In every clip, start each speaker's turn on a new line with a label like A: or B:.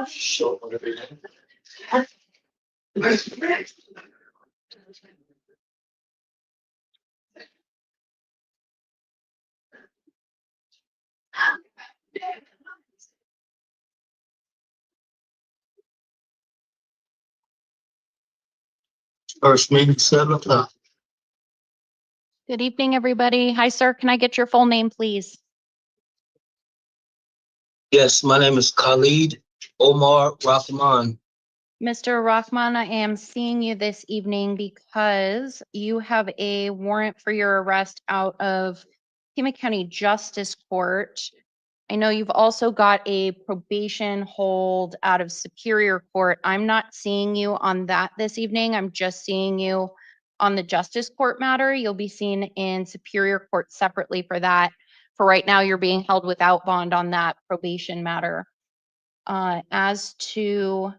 A: Sure. First meeting 7 o'clock.
B: Good evening, everybody. Hi, sir. Can I get your full name, please?
A: Yes, my name is Khed Omar Rakman.
B: Mr. Rahman, I am seeing you this evening because you have a warrant for your arrest out of Pima County Justice Court. I know you've also got a probation hold out of Superior Court. I'm not seeing you on that this evening. I'm just seeing you on the Justice Court matter. You'll be seen in Superior Court separately for that. For right now, you're being held without bond on that probation matter. As to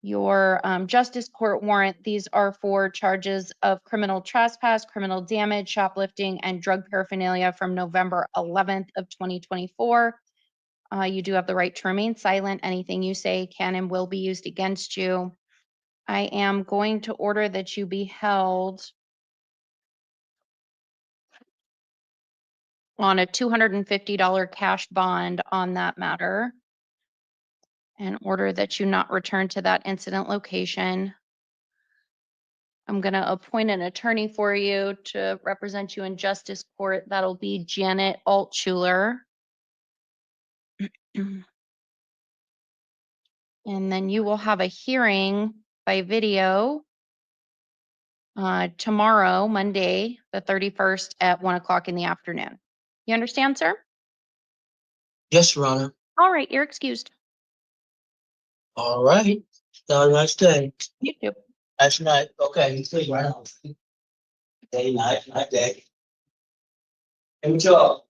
B: your Justice Court warrant, these are for charges of criminal trespass, criminal damage, shoplifting, and drug paraphernalia from November 11th of 2024. You do have the right to remain silent. Anything you say can and will be used against you. I am going to order that you be held on a $250 cash bond on that matter, and order that you not return to that incident location. I'm going to appoint an attorney for you to represent you in Justice Court. That'll be Janet Altschuler. And then you will have a hearing by video tomorrow, Monday, the 31st at 1 o'clock in the afternoon. You understand, sir?
A: Yes, Your Honor.
B: All right, you're excused.
A: All right. Have a nice day.
B: You too.
A: Nice night. Okay, you sleep right now. Day, night, night, day. Hey, what's up?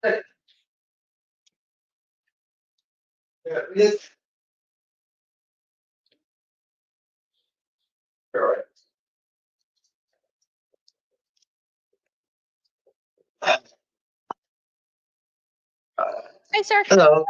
A: Yeah, yes. All right.
B: Hi, sir.
A: Hello.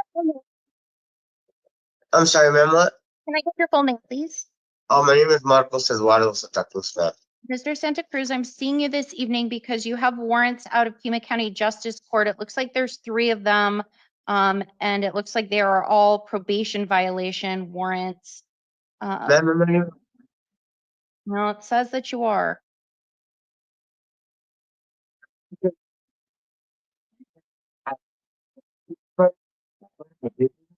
A: I'm sorry, ma'am. What?
B: Can I get your full name, please?
A: Oh, my name is Marcos Eduardo Santa Cruz, ma'am.
B: Mr. Santa Cruz, I'm seeing you this evening because you have warrants out of Pima County Justice Court. It looks like there's 3 of them, and it looks like they are all probation violation warrants.
A: Ma'am,
B: No, it says that you are.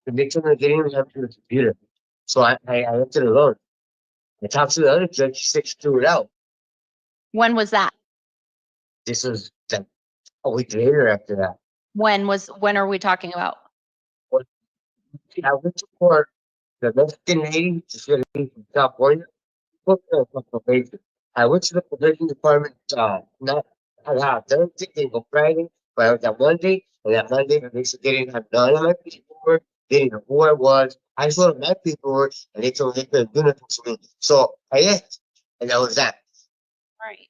A: the victim of getting me up to the computer. So I left it alone. I talked to the other judge, she said she threw it out.
B: When was that?
A: This was like a week later after that.
B: When are we talking about?
A: I went to court, the Mexican lady, she's gonna be from California, put me on probation. I went to the probation department, not, I Thursday, didn't go Friday, but I was at Monday, and that Monday, they said they didn't have none of my paperwork, they didn't know who I was. I showed them my paperwork, and they told me they couldn't do nothing to me. So I left, and that was that.
B: Right.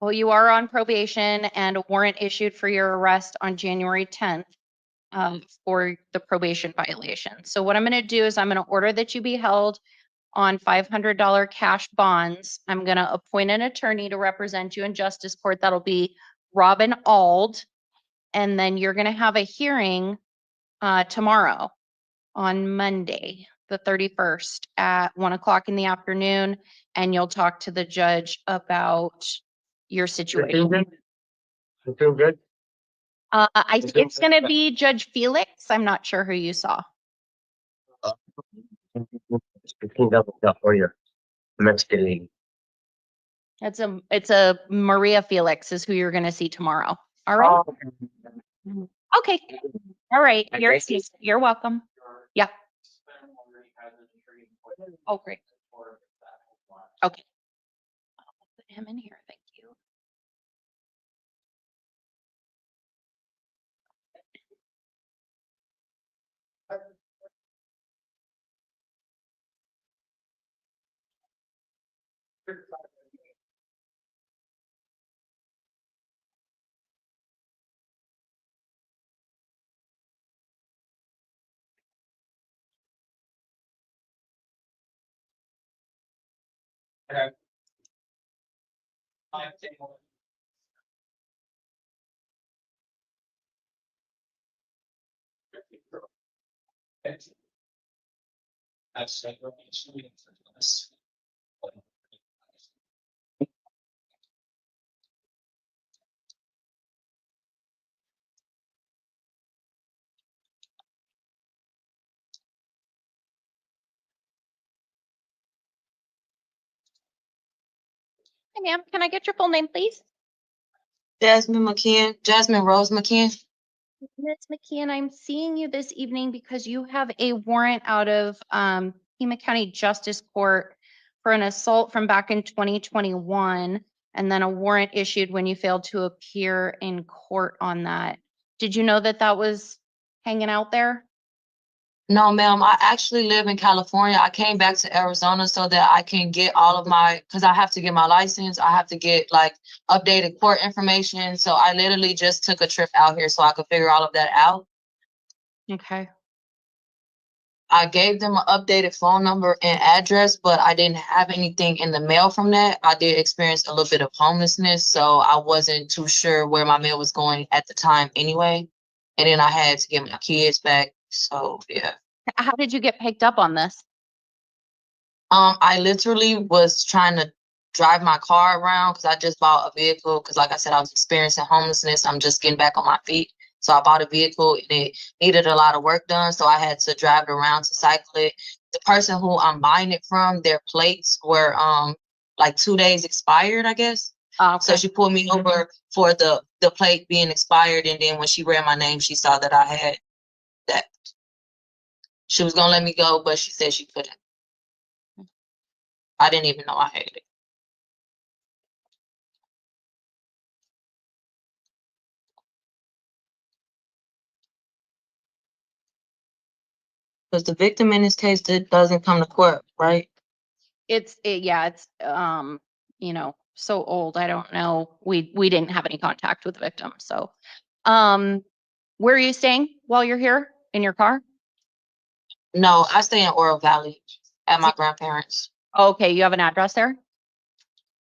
B: Well, you are on probation and a warrant issued for your arrest on January 10th for the probation violation. So what I'm going to do is I'm going to order that you be held on $500 cash bonds. I'm going to appoint an attorney to represent you in Justice Court. That'll be Robin Ald. And then you're going to have a hearing tomorrow on Monday, the 31st at 1 o'clock in the afternoon. And you'll talk to the judge about your situation.
A: You feel good?
B: It's going to be Judge Felix. I'm not sure who you saw.
A: California, Mexican lady.
B: It's a Maria Felix is who you're going to see tomorrow. All right. Okay, all right,
A: I thank you.
B: you're welcome. Yeah. Oh, great. Okay. I'll put him in here, thank you. Hi, ma'am, can I get your full name, please?
C: Jasmine Rose Mcken.
B: Ms. McKeon, I'm seeing you this evening because you have a warrant out of Pima County Justice Court for an assault from back in 2021, and then a warrant issued when you failed to appear in court on that. Did you know that that was hanging out there?
C: No, ma'am, I actually live in California. I came back to Arizona so that I can get all of my, because I have to get my license. I have to get like updated court information. So I literally just took a trip out here so I could figure all of that out.
B: Okay.
C: I gave them an updated phone number and address, but I didn't have anything in the mail from that. I did experience a little bit of homelessness, so I wasn't too sure where my mail was going at the time anyway. And then I had to get my kids back. So yeah.
B: How did you get picked up on this?
C: I literally was trying to drive my car around because I just bought a vehicle. Because, like I said, I was experiencing homelessness. I'm just getting back on my feet. So I bought a vehicle and it needed a lot of work done. So I had to drive it around to cycle it. The person who I'm buying it from, their plates were like 2 days expired, I guess.
B: Okay.
C: So she pulled me over for the plate being expired. And then when she read my name, she saw that I had that. She was gonna let me go, but she said she couldn't. I didn't even know I had it. Because the victim in this case doesn't come to court, right?
B: Yeah, it's so old. I don't know. We didn't have any contact with the victim. So where are you staying while you're here? In your car?
C: No, I stay in Oro Valley at my grandparents'.
B: Okay, you have an address there?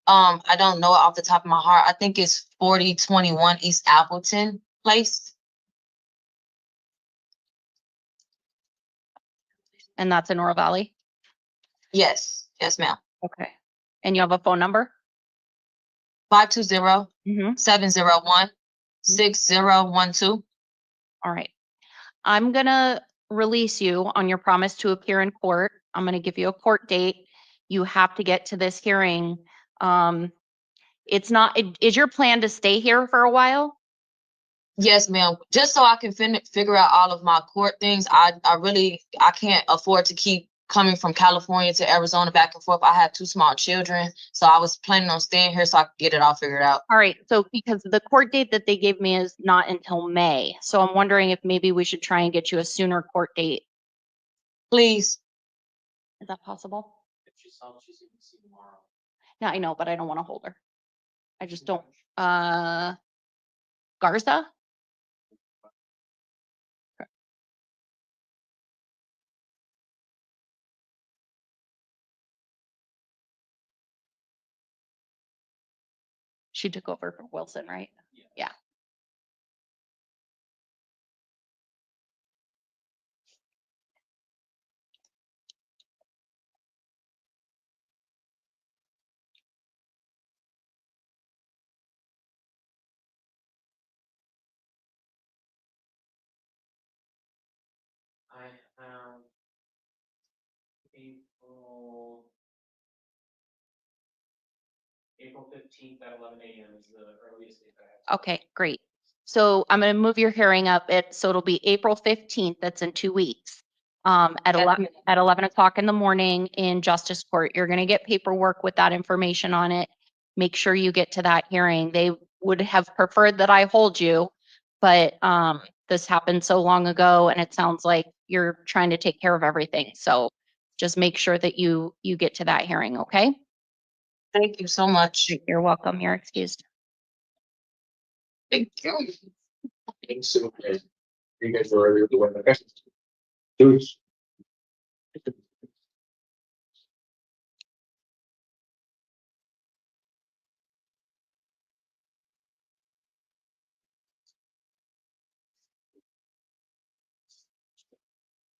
C: I don't know it off the top of my heart. I think it's 4021 East Appleton Place.
B: And that's in Oro Valley?
C: Yes, yes, ma'am.
B: Okay. And you have a phone number?
C: 520-701-6012.
B: All right. I'm gonna release you on your promise to appear in court. I'm gonna give you a court date. You have to get to this hearing. Is your plan to stay here for a while?
C: Yes, ma'am. Just so I can figure out all of my court things. I can't afford to keep coming from California to Arizona back and forth. I have 2 small children, so I was planning on staying here so I could get it all figured out.
B: All right. So because the court date that they gave me is not until May, so I'm wondering if maybe we should try and get you a sooner court date.
C: Please.
B: Is that possible? If she's going to see tomorrow. No, I know, but I don't want to hold her. I just don't. Garza? She took over for Wilson, right? Yeah.
D: I have April 15th at 11 a.m. is the earliest date that I have.
B: Okay, great. So I'm going to move your hearing up. So it'll be April 15th. That's in 2 weeks. At 11 o'clock in the morning in Justice Court. You're going to get paperwork with that information on it. Make sure you get to that hearing. They would have preferred that I hold you, but this happened so long ago, and it sounds like you're trying to take care of everything. So just make sure that you get to that hearing, okay?
C: Thank you so much.
B: You're welcome. You're excused.
C: Thank you.
E: Thanks. Okay. You guys were earlier the way. Okay. Dude.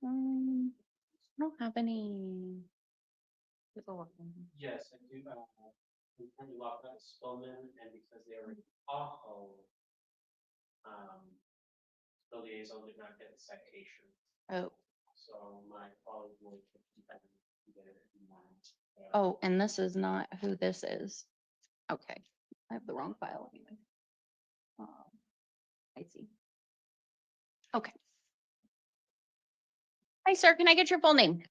B: I don't have any.
D: Yes, I do, Lavador Valard, and because they were in Tahoe, the liaison did not get the citation,
B: Oh,
D: so my colleague will get it in mind.
B: oh, and this is not who this is. Okay, I have the wrong file anyway. I see. Okay. Hi, sir. Can I get your full name?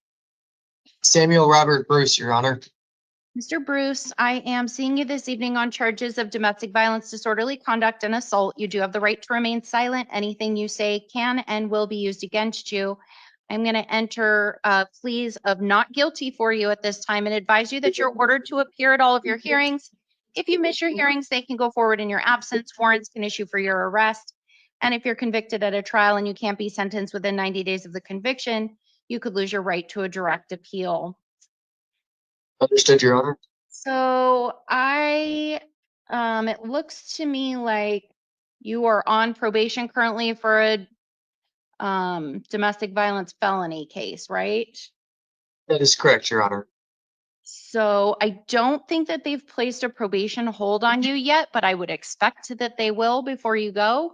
F: Samuel Robert Bruce, Your Honor.
B: Mr. Bruce, I am seeing you this evening on charges of domestic violence, disorderly conduct, and assault. You do have the right to remain silent. Anything you say can and will be used against you. I'm going to enter pleas of not guilty for you at this time and advise you that you're ordered to appear at all of your hearings. If you miss your hearings, they can go forward in your absence. Warrants can issue for your arrest. And if you're convicted at a trial and you can't be sentenced within 90 days of the conviction, you could lose your right to a direct appeal.
F: Understood, Your Honor.
B: So it looks to me like you are on probation currently for a domestic violence felony case, right?
F: That is correct, Your Honor.
B: So I don't think that they've placed a probation hold on you yet, but I would expect that they will before you go.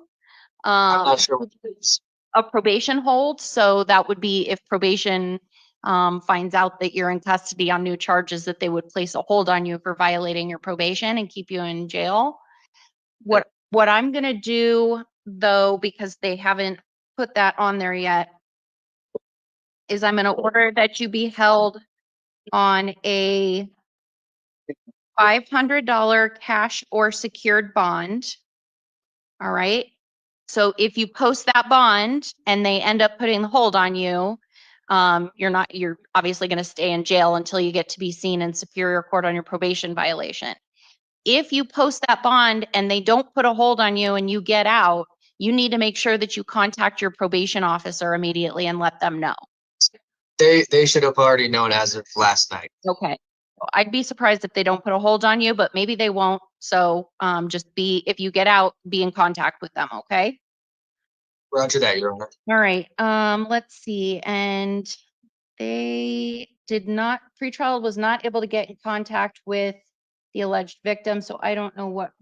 F: I'm not sure what it is.
B: A probation hold. So that would be if probation finds out that you're in custody on new charges, that they would place a hold on you for violating your probation and keep you in jail. What I'm going to do, though, because they haven't put that on there yet, is I'm going to order that you be held on a $500 cash or secured bond. All right. So if you post that bond and they end up putting the hold on you, you're obviously going to stay in jail until you get to be seen in Superior Court on your probation violation. If you post that bond and they don't put a hold on you and you get out, you need to make sure that you contact your probation officer immediately and let them know.
F: They should have already known as of last night.
B: Okay. I'd be surprised if they don't put a hold on you, but maybe they won't. So if you get out, be in contact with them. Okay.
F: Roger that, Your Honor.
B: All right. Let's see. And they did not, pretrial was not able to get in contact with the alleged victim. So I don't know what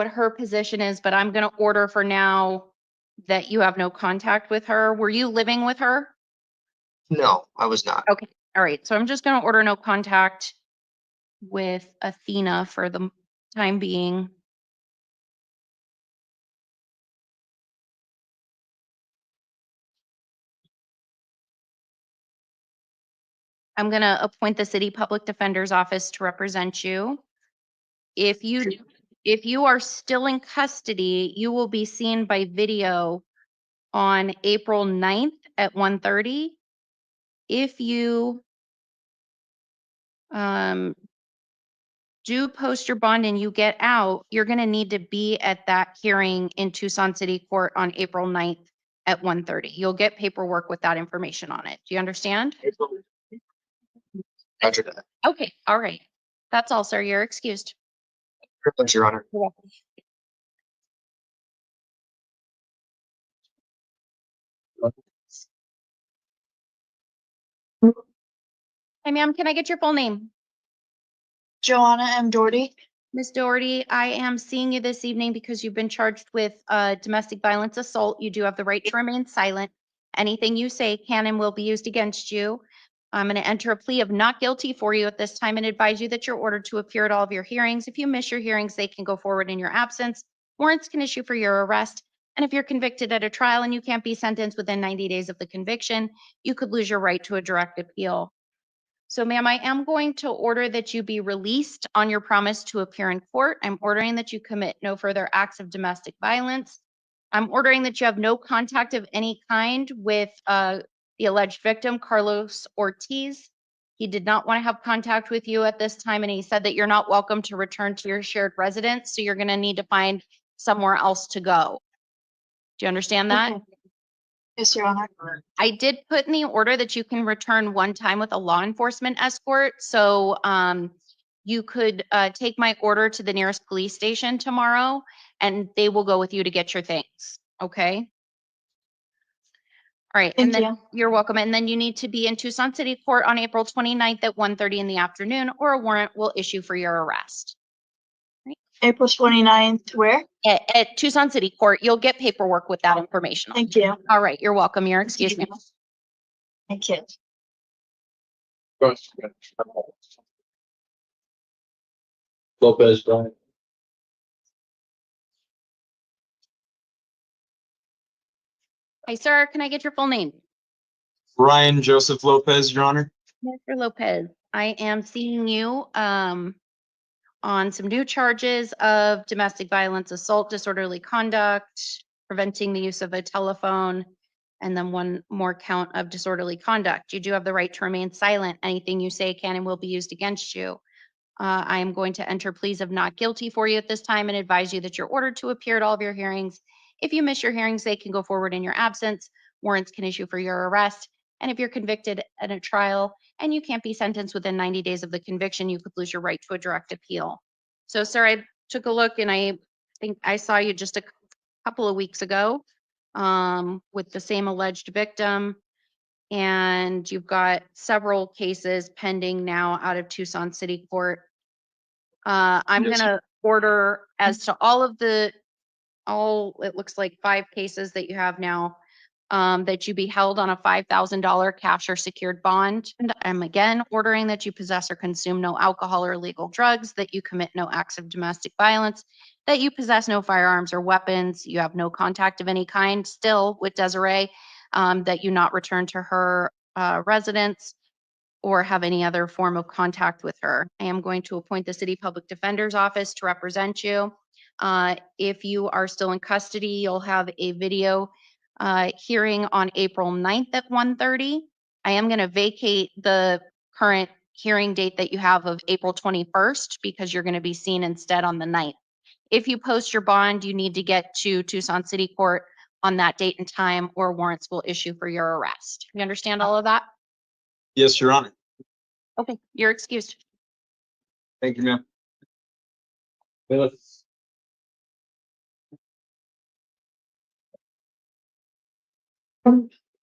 B: her position is, but I'm going to order for now that you have no contact with her. Were you living with her?
F: No, I was not.
B: Okay. All right. So I'm just going to order no contact with Athena for the time being. I'm going to appoint the city public defender's office to represent you. If you are still in custody, you will be seen by video on April 9th at 1:30. If you do post your bond and you get out, you're going to need to be at that hearing in Tucson City Court on April 9th at 1:30. You'll get paperwork with that information on it. Do you understand?
F: Roger that.
B: Okay. All right. That's all, sir. You're excused.
F: Privilege, Your Honor.
B: You're welcome. Hi, ma'am. Can I get your full name?
G: Joanna M. Doherty.
B: Ms. Doherty, I am seeing you this evening because you've been charged with domestic violence assault. You do have the right to remain silent. Anything you say can and will be used against you. I'm going to enter a plea of not guilty for you at this time and advise you that you're ordered to appear at all of your hearings. If you miss your hearings, they can go forward in your absence. Warrants can issue for your arrest. And if you're convicted at a trial and you can't be sentenced within 90 days of the conviction, you could lose your right to a direct appeal. So, ma'am, I am going to order that you be released on your promise to appear in court. I'm ordering that you commit no further acts of domestic violence. I'm ordering that you have no contact of any kind with the alleged victim, Carlos Ortiz. He did not want to have contact with you at this time, and he said that you're not welcome to return to your shared residence, so you're going to need to find somewhere else to go. Do you understand that?
G: Okay. Yes, Your Honor.
B: I did put in the order that you can return one time with a law enforcement escort. So you could take my order to the nearest police station tomorrow and they will go with you to get your things. Okay. All right.
G: Thank
B: and then
G: you.
B: You're welcome. And then you need to be in Tucson City Court on April 29th at 1:30 in the afternoon, or a warrant will issue for your arrest.
G: April 29th, where?
B: At Tucson City Court, you'll get paperwork with that information on.
G: Thank you.
B: All right. You're welcome. You're excused, ma'am.
G: Thank you.
E: Lopez, Brian.
B: Hi, sir. Can I get your full name?
H: Ryan Joseph Lopez, Your Honor.
B: Mr. Lopez, I am seeing you on some new charges of domestic violence, assault, disorderly conduct, preventing the use of a telephone, and then one more count of disorderly conduct. You do have the right to remain silent. Anything you say can and will be used against you. I am going to enter pleas of not guilty for you at this time and advise you that you're ordered to appear at all of your hearings. If you miss your hearings, they can go forward in your absence. Warrants can issue for your arrest. And if you're convicted at a trial and you can't be sentenced within 90 days of the conviction, you could lose your right to a direct appeal. So, sir, I took a look and I think I saw you just a couple of weeks ago with the same alleged victim. And you've got several cases pending now out of Tucson City Court. I'm
H: Yes,
B: going to order as to it looks like 5 cases that you have now, that you be held on a $5,000 cash or secured bond. And I'm again ordering that you possess or consume no alcohol or illegal drugs, that you commit no acts of domestic violence, that you possess no firearms or weapons, you have no contact of any kind still with Desiree, that you not return to her residence or have any other form of contact with her. I am going to appoint the City Public Defender's Office to represent you. If you are still in custody, you'll have a video hearing on April 9th at 1:30. I am going to vacate the current hearing date that you have of April 21st because you're going to be seen instead on the 9th. If you post your bond, you need to get to Tucson City Court on that date and time, or warrants will issue for your arrest. You understand all of that?
H: Yes, Your Honor.
B: Okay, you're excused.
H: Thank you, ma'am.
E: Phyllis.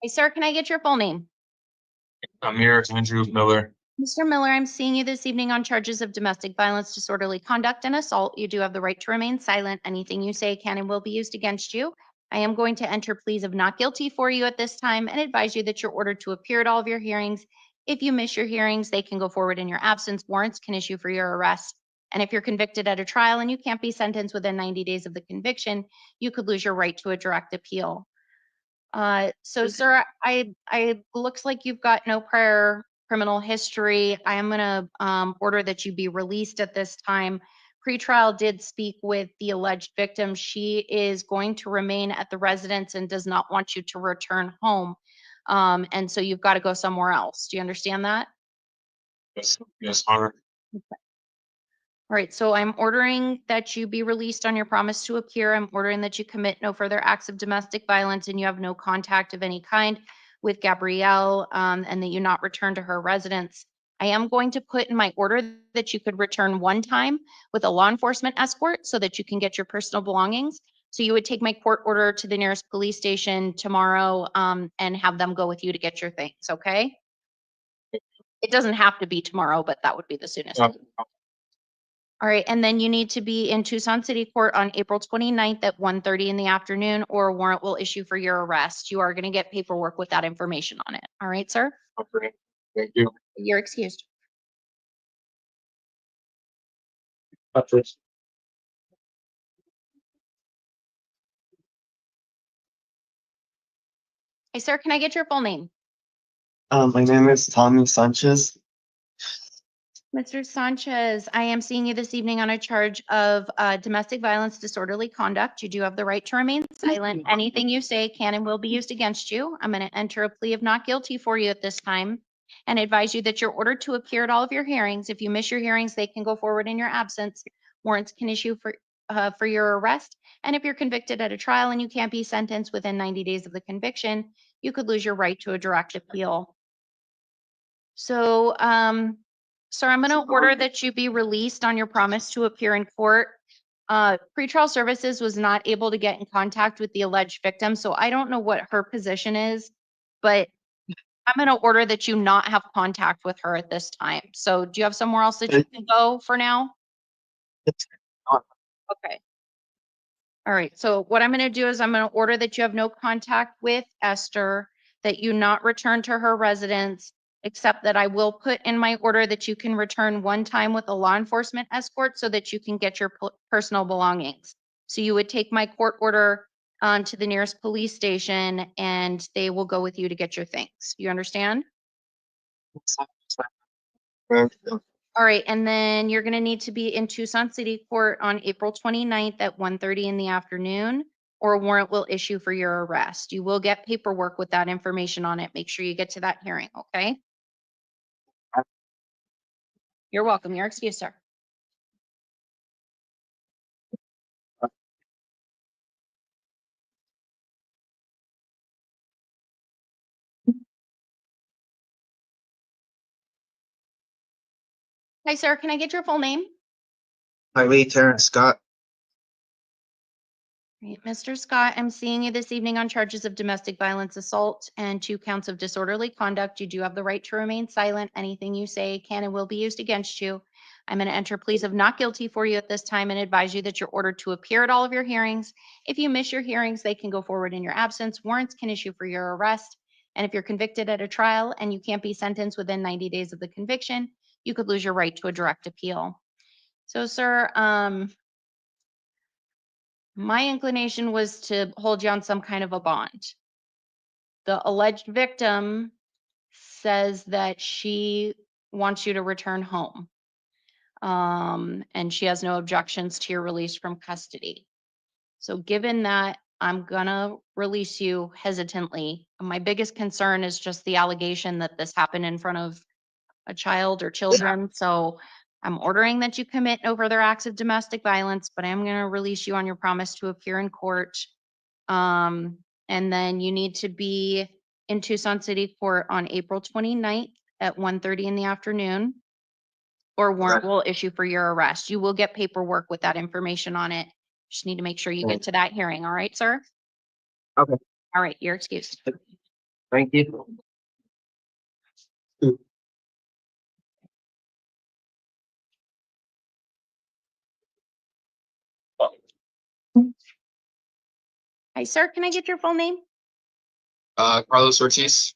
B: Hey, sir, can I get your full name?
H: Amir Andrew Miller.
B: Mr. Miller, I'm seeing you this evening on charges of domestic violence, disorderly conduct, and assault. You do have the right to remain silent. Anything you say can and will be used against you. I am going to enter pleas of not guilty for you at this time and advise you that you're ordered to appear at all of your hearings. If you miss your hearings, they can go forward in your absence. Warrants can issue for your arrest. And if you're convicted at a trial and you can't be sentenced within 90 days of the conviction, you could lose your right to a direct appeal. So, sir, I looks like you've got no prior criminal history. I am going to order that you be released at this time. Pretrial did speak with the alleged victim. She is going to remain at the residence and does not want you to return home. And so you've got to go somewhere else. Do you understand that?
H: Yes, Honor.
B: All right, so I'm ordering that you be released on your promise to appear. I'm ordering that you commit no further acts of domestic violence and you have no contact of any kind with Gabrielle, and that you not return to her residence. I am going to put in my order that you could return one time with a law enforcement escort so that you can get your personal belongings. So you would take my court order to the nearest police station tomorrow, and have them go with you to get your things, okay? It doesn't have to be tomorrow, but that would be the soonest. All right, and then you need to be in Tucson City Court on April 29th at 1:30 in the afternoon, or a warrant will issue for your arrest. You are going to get paperwork with that information on it. All right, sir?
E: Okay. Thank you.
B: You're excused.
A: Patrick.
B: Hey, sir, can I get your full name?
I: My name is Tommy Sanchez.
B: Mr. Sanchez, I am seeing you this evening on a charge of domestic violence, disorderly conduct. You do have the right to remain silent. Anything you say can and will be used against you. I'm going to enter a plea of not guilty for you at this time and advise you that you're ordered to appear at all of your hearings. If you miss your hearings, they can go forward in your absence. Warrants can issue for your arrest. And if you're convicted at a trial and you can't be sentenced within 90 days of the conviction, you could lose your right to a direct appeal. So, sir, I'm going to order that you be released on your promise to appear in court. Pretrial services was not able to get in contact with the alleged victim, so I don't know what her position is, but I'm going to order that you not have contact with her at this time. So do you have somewhere else that you can go for now? Okay. All right. So what I'm going to do is I'm going to order that you have no contact with Esther, that you not return to her residence, except that I will put in my order that you can return one time with a law enforcement escort so that you can get your personal belongings. So you would take my court order to the nearest police station and they will go with you to get your things. You understand? All right, and then you're going to need to be in Tucson City Court on April 29th at 1:30 in the afternoon, or a warrant will issue for your arrest. You will get paperwork with that information on it. Make sure you get to that hearing, okay? You're welcome. You're excused, sir. Hi, sir. Can I get your full name?
I: My name is Terence Scott.
B: Right, Mr. Scott, I'm seeing you this evening on charges of domestic violence assault and 2 counts of disorderly conduct. You do have the right to remain silent. Anything you say can and will be used against you. I'm going to enter pleas of not guilty for you at this time and advise you that you're ordered to appear at all of your hearings. If you miss your hearings, they can go forward in your absence. Warrants can issue for your arrest. And if you're convicted at a trial and you can't be sentenced within 90 days of the conviction, you could lose your right to a direct appeal. So, sir, my inclination was to hold you on some kind of a bond. The alleged victim says that she wants you to return home. And she has no objections to your release from custody. So given that, I'm gonna release you hesitantly. My biggest concern is just the allegation that this happened in front of a child or children. So I'm ordering that you commit no further acts of domestic violence, but I'm gonna release you on your promise to appear in court. And then you need to be in Tucson City Court on April 29th at 1:30 in the afternoon, or warrant will issue for your arrest. You will get paperwork with that information on it. Just need to make sure you get to that hearing. All right, sir?
A: Okay.
B: All right, you're excused.
A: Thank you.
B: Hi, sir. Can I get your full name?
F: Carlos Ortiz.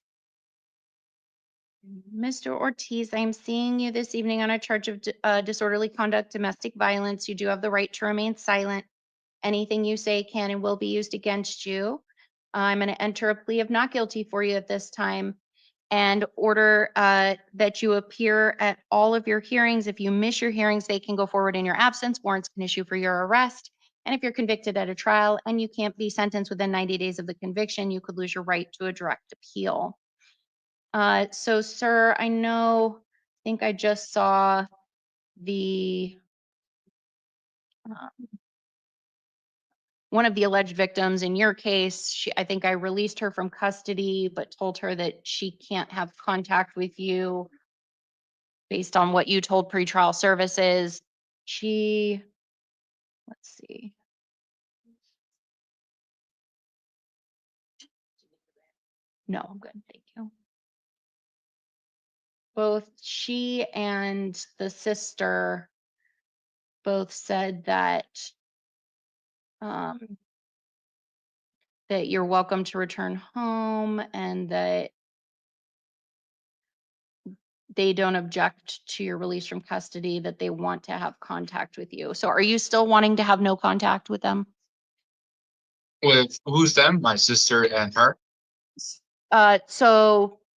B: Mr. Ortiz, I'm seeing you this evening on a charge of disorderly conduct, domestic violence. You do have the right to remain silent. Anything you say can and will be used against you. I'm going to enter a plea of not guilty for you at this time and order that you appear at all of your hearings. If you miss your hearings, they can go forward in your absence. Warrants can issue for your arrest. And if you're convicted at a trial and you can't be sentenced within 90 days of the conviction, you could lose your right to a direct appeal. So, sir, I think I just saw the one of the alleged victims in your case. I think I released her from custody, but told her that she can't have contact with you based on what you told pretrial services. Let's see. No, I'm good. Thank you. Both she and the sister both said that that you're welcome to return home and that they don't object to your release from custody, that they want to have contact with you. So are you still wanting to have no contact with them?
H: With who's them? My sister and her?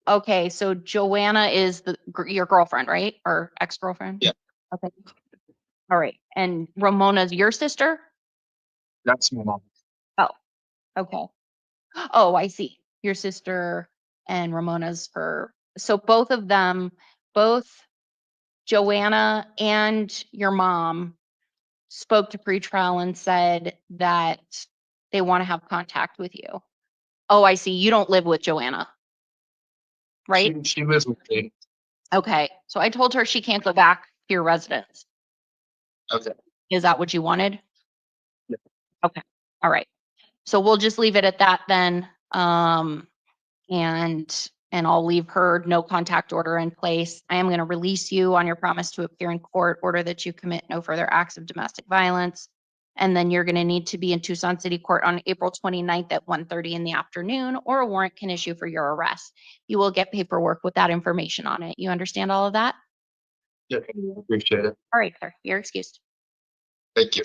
B: Okay, so Joanna is your girlfriend, right? Or ex-girlfriend?
H: Yeah.
B: Okay. All right. And Ramona's your sister?
H: That's my mom.
B: Oh, okay. Oh, I see. Your sister and Ramona's her. So both of them, both Joanna and your mom spoke to pretrial and said that they want to have contact with you. Oh, I see. You don't live with Joanna, right?
H: She lives with me.
B: Okay. So I told her she can't go back to your residence.
H: Okay.
B: Is that what you wanted?
H: Yeah.
B: Okay. All right. So we'll just leave it at that then. And I'll leave her no contact order in place. I am going to release you on your promise to appear in court, order that you commit no further acts of domestic violence. And then you're going to need to be in Tucson City Court on April 29th at 1:30 in the afternoon, or a warrant can issue for your arrest. You will get paperwork with that information on it. You understand all of that?
H: Yeah, appreciate it.
B: All right, sir. You're excused.
H: Thank you.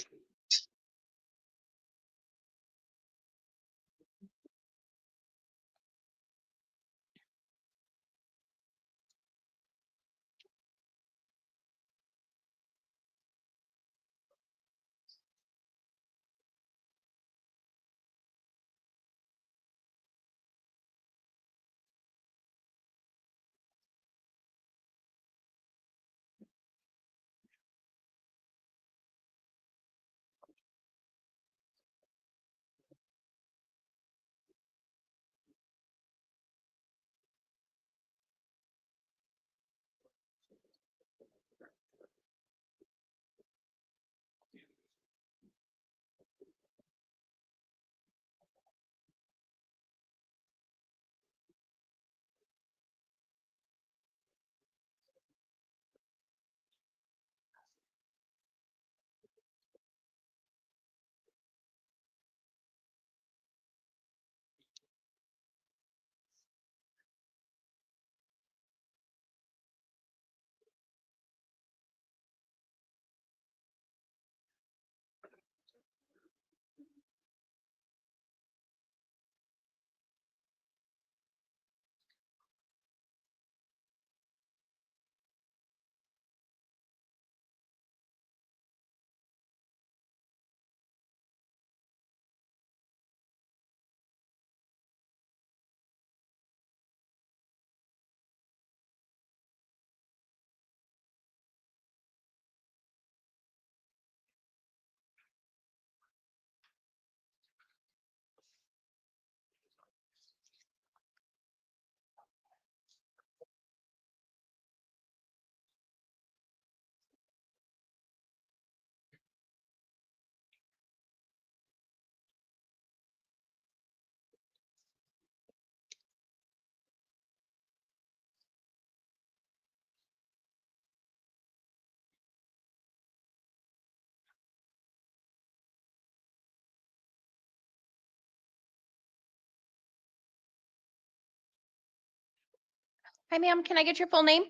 B: Hi, ma'am. Can I get your full name?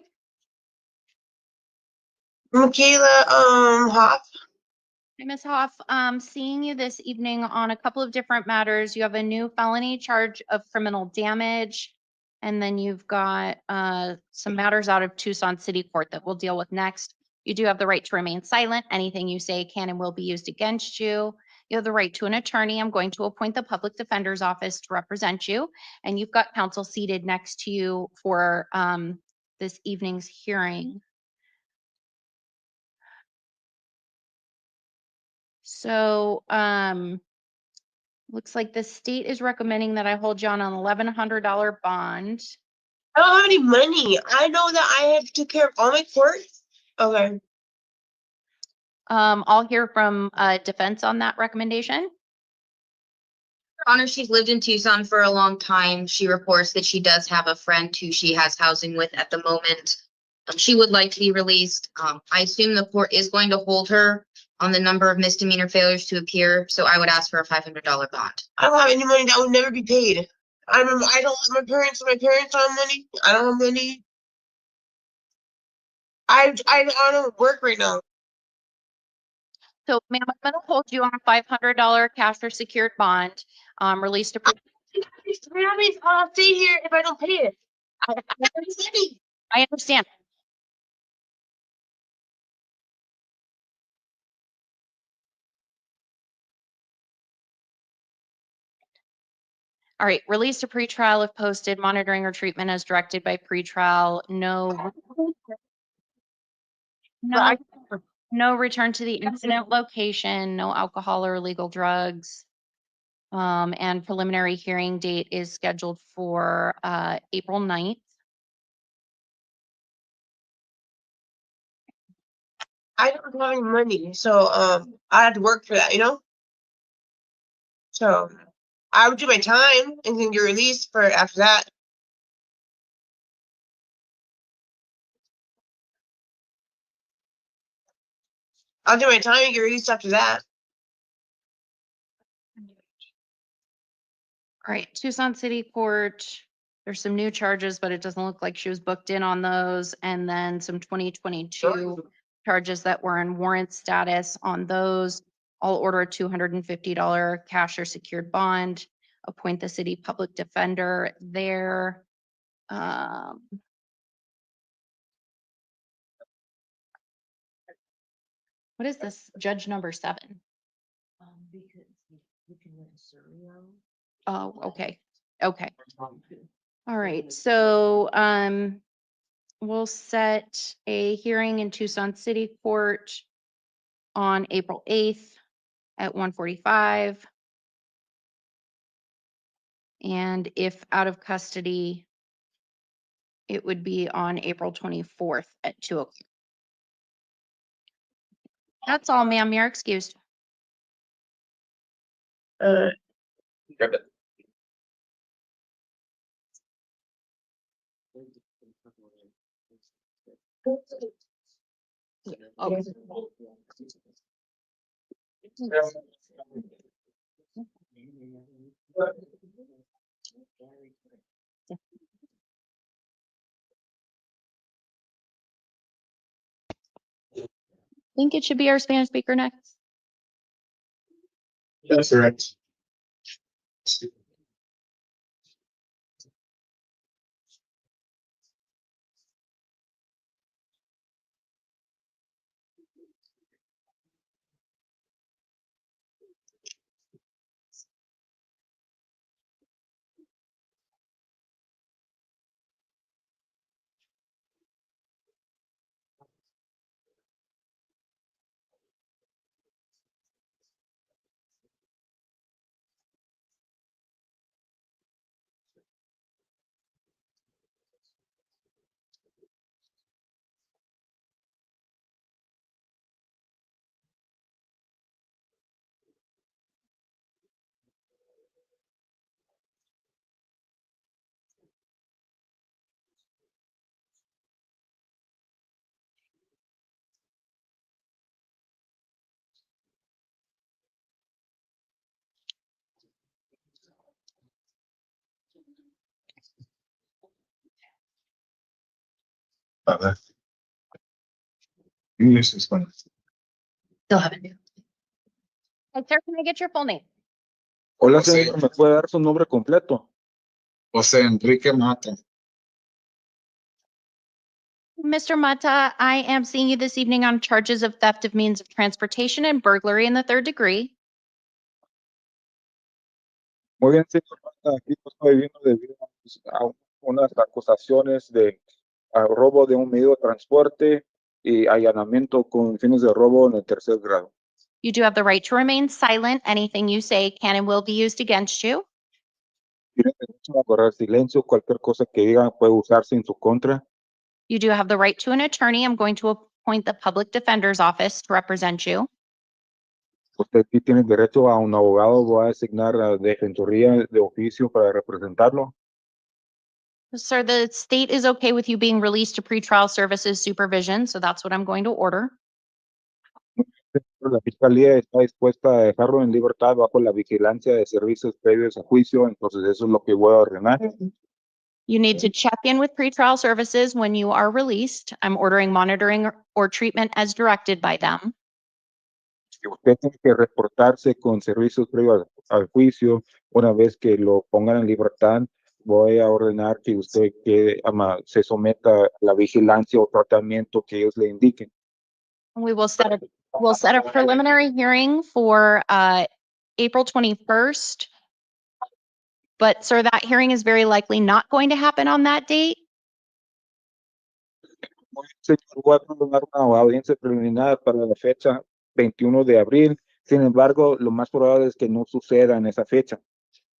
J: Michaa Hoff.
B: Hi, Ms. Hoff. Seeing you this evening on a couple of different matters. You have a new felony charge of criminal damage, and then you've got some matters out of Tucson City Court that we'll deal with next. You do have the right to remain silent. Anything you say can and will be used against you. You have the right to an attorney. I'm going to appoint the public defender's office to represent you, and you've got counsel seated next to you for this evening's hearing. So, looks like the state is recommending that I hold you on an $1,100 bond.
J: I don't have any money. I know that I have to care of all my courts. Okay.
B: I'll hear from defense on that recommendation.
K: Your Honor, she's lived in Tucson for a long time. She reports that she does have a friend who she has housing with at the moment. She would like to be released. I assume the court is going to hold her on the number of misdemeanor failures to appear, so I would ask for a $500 bond.
J: I don't have any money that will never be paid. I don't, my parents have money. I don't have money. I don't work right now.
B: So ma'am, I'm gonna hold you on a $500 cash or secured bond, released to.
J: I'll stay here if I don't pay it.
B: I understand. All right, release to pretrial if posted, monitoring or treatment as directed by pretrial, no return to the incident location, no alcohol or illegal drugs. And preliminary hearing date is scheduled for April 9th.
J: I don't have any money, so I have to work for that, you know? So I would do my time and then get released for after that. I'll do my time and get released after that.
B: All right, Tucson City Court. There's some new charges, but it doesn't look like she was booked in on those. And then some 2022 charges that were in warrant status on those. I'll order a $250 cash or secured bond, appoint the city public defender there. What is this? Judge number 7. Oh, okay. Okay. All right. So, we'll set a hearing in Tucson City Court on April 8th at 1:45. And if out of custody, it would be on April 24th at 2:00. That's all, ma'am. You're excused. Okay. Think it should be our Spanish speaker next.
E: That's correct. A ver. English is fine.
B: Still haven't. Hey, sir, can I get your full name?
L: Hola,
E: José.
L: señor, ¿me puede dar su nombre completo?
E: José Enrique Mata.
B: Mr. Mata, I am seeing you this evening on charges of theft of means of transportation and burglary in the 3rd degree.
L: Muy bien, señor Mata, aquí lo estoy viendo debido a unas acusaciones de robo de un medio de transporte y allanamiento con fines de robo en el 3er grado.
B: You do have the right to remain silent. Anything you say can and will be used against you.
L: Tiene derecho a guardar silencio, cualquier cosa que diga puede usarse en su contra.
B: You do have the right to an attorney. I'm going to appoint the public defender's office to represent you.
L: Usted sí tiene derecho a un abogado, voy a designar a defensoría de oficio para representarlo.
B: Sir, the state is okay with you being released to pretrial services supervision, so that's what I'm going to order.
L: La fiscalía está dispuesta a dejarlo en libertad bajo la vigilancia de servicios previos a juicio, entonces eso es lo que voy a ordenar.
B: You need to check in with pretrial services when you are released. I'm ordering monitoring or treatment as directed by them.
L: Que usted tiene que reportarse con servicios previos al juicio. Una vez que lo pongan en libertad, voy a ordenar que usted se someta a la vigilancia o tratamiento que ellos le indiquen.
B: We will set a preliminary hearing for April 21st. But sir, that hearing is very likely not going to happen on that date.
L: Señor, voy a prolongar una audiencia preliminar para la fecha 21 de abril. Sin embargo, lo más probable es que no suceda en esa fecha.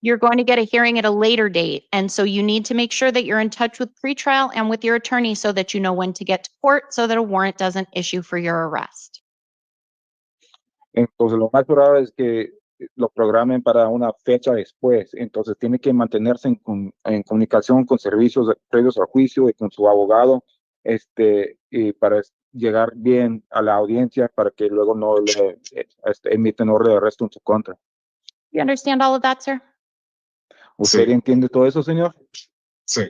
B: You're going to get a hearing at a later date. And so you need to make sure that you're in touch with pretrial and with your attorney so that you know when to get to court so that a warrant doesn't issue for your arrest.
L: Entonces, lo más probable es que lo programen para una fecha después. Entonces, tiene que mantenerse en comunicación con servicios previos al juicio y con su abogado, y para llegar bien a la audiencia para que luego no le emiten orden de arresto en su contra.
B: You understand all of that, sir?
L: ¿Usted entiende todo eso, señor?
H: Sí.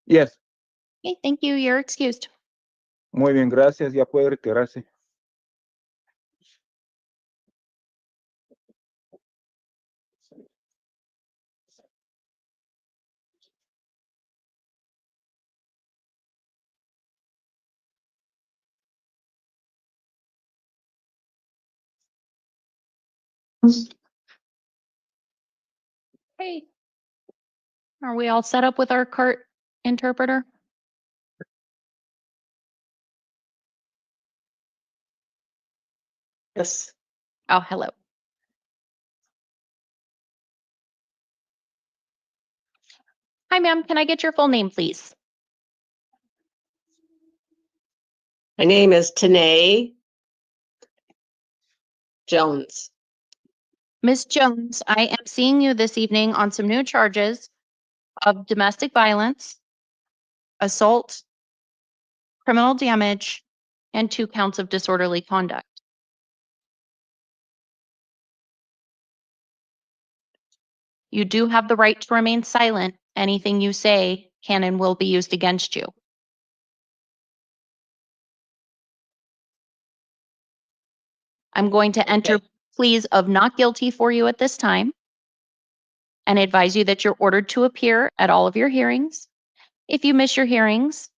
L: Yes.
B: Okay, thank you. You're excused.
L: Muy bien, gracias. Ya puede retirarse.
B: Hey. Are we all set up with our CART interpreter?
M: Yes.
B: Oh, hello. Hi, ma'am. Can I get your full name, please?
M: My name is Tanae Jones.
B: Ms. Jones, I am seeing you this evening on some new charges of domestic violence, assault, criminal damage, and 2 counts of disorderly conduct. You do have the right to remain silent. Anything you say can and will be used against you. I'm going to enter pleas of not guilty for you at this time and advise you that you're ordered to appear at all of your hearings. If you miss your hearings,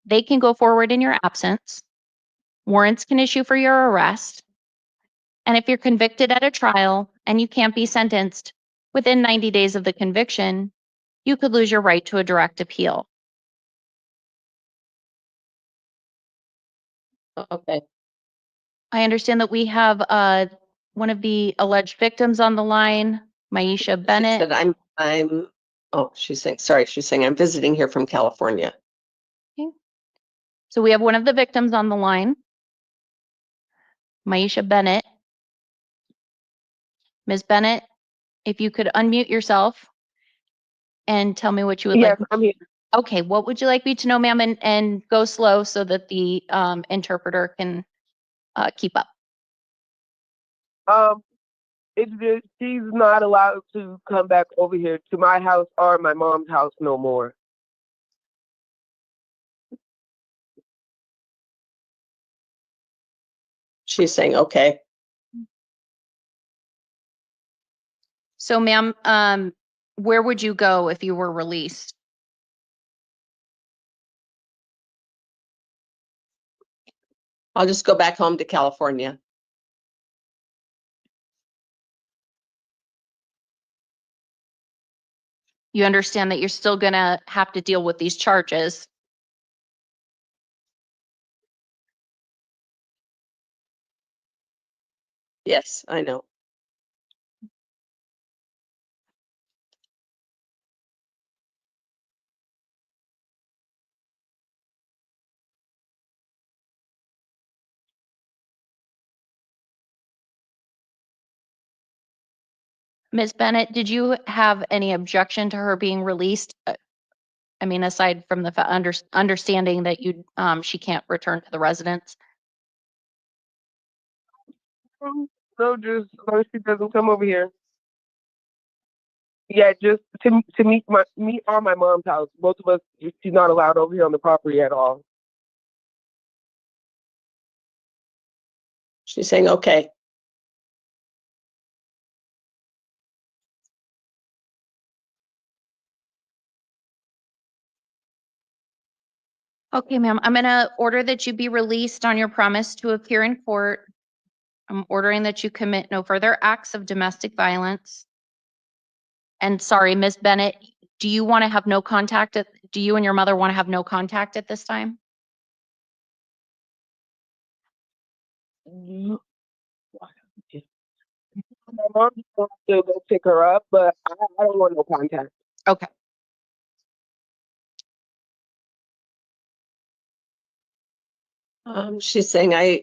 B: they can go forward in your absence. Warrants can issue for your arrest. And if you're convicted at a trial and you can't be sentenced within 90 days of the conviction, you could lose your right to a direct appeal.
M: Okay.
B: I understand that we have one of the alleged victims on the line, Michaa Bennett.
M: She said she's saying I'm visiting here from California.
B: Okay. So we have one of the victims on the line, Michaa Bennett. Ms. Bennett, if you could unmute yourself and tell me what you would like.
J: I'm here.
B: Okay, what would you like me to know, ma'am? And go slow so that the interpreter can keep up.
J: It's just she's not allowed to come back over here to my house or my mom's house no more.
M: She's saying, okay.
B: So, ma'am, where would you go if you were released?
M: I'll just go back home to California.
B: You understand that you're still going to have to deal with these charges.
M: Yes, I know.
B: Ms. Bennett, did you have any objection to her being released? I mean, aside from the understanding that she can't return to the residence.
J: No, just as long as she doesn't come over here. Yeah, just to meet on my mom's house. Both of us, she's not allowed over here on the property at all.
M: She's saying, okay.
B: Okay, ma'am, I'm gonna order that you be released on your promise to appear in court. I'm ordering that you commit no further acts of domestic violence. And sorry, Ms. Bennett, do you want to have no contact do you and your mother want to have no contact at this time?
J: My mom just wants to go pick her up, but I don't want no contact.
B: Okay.
M: She's saying I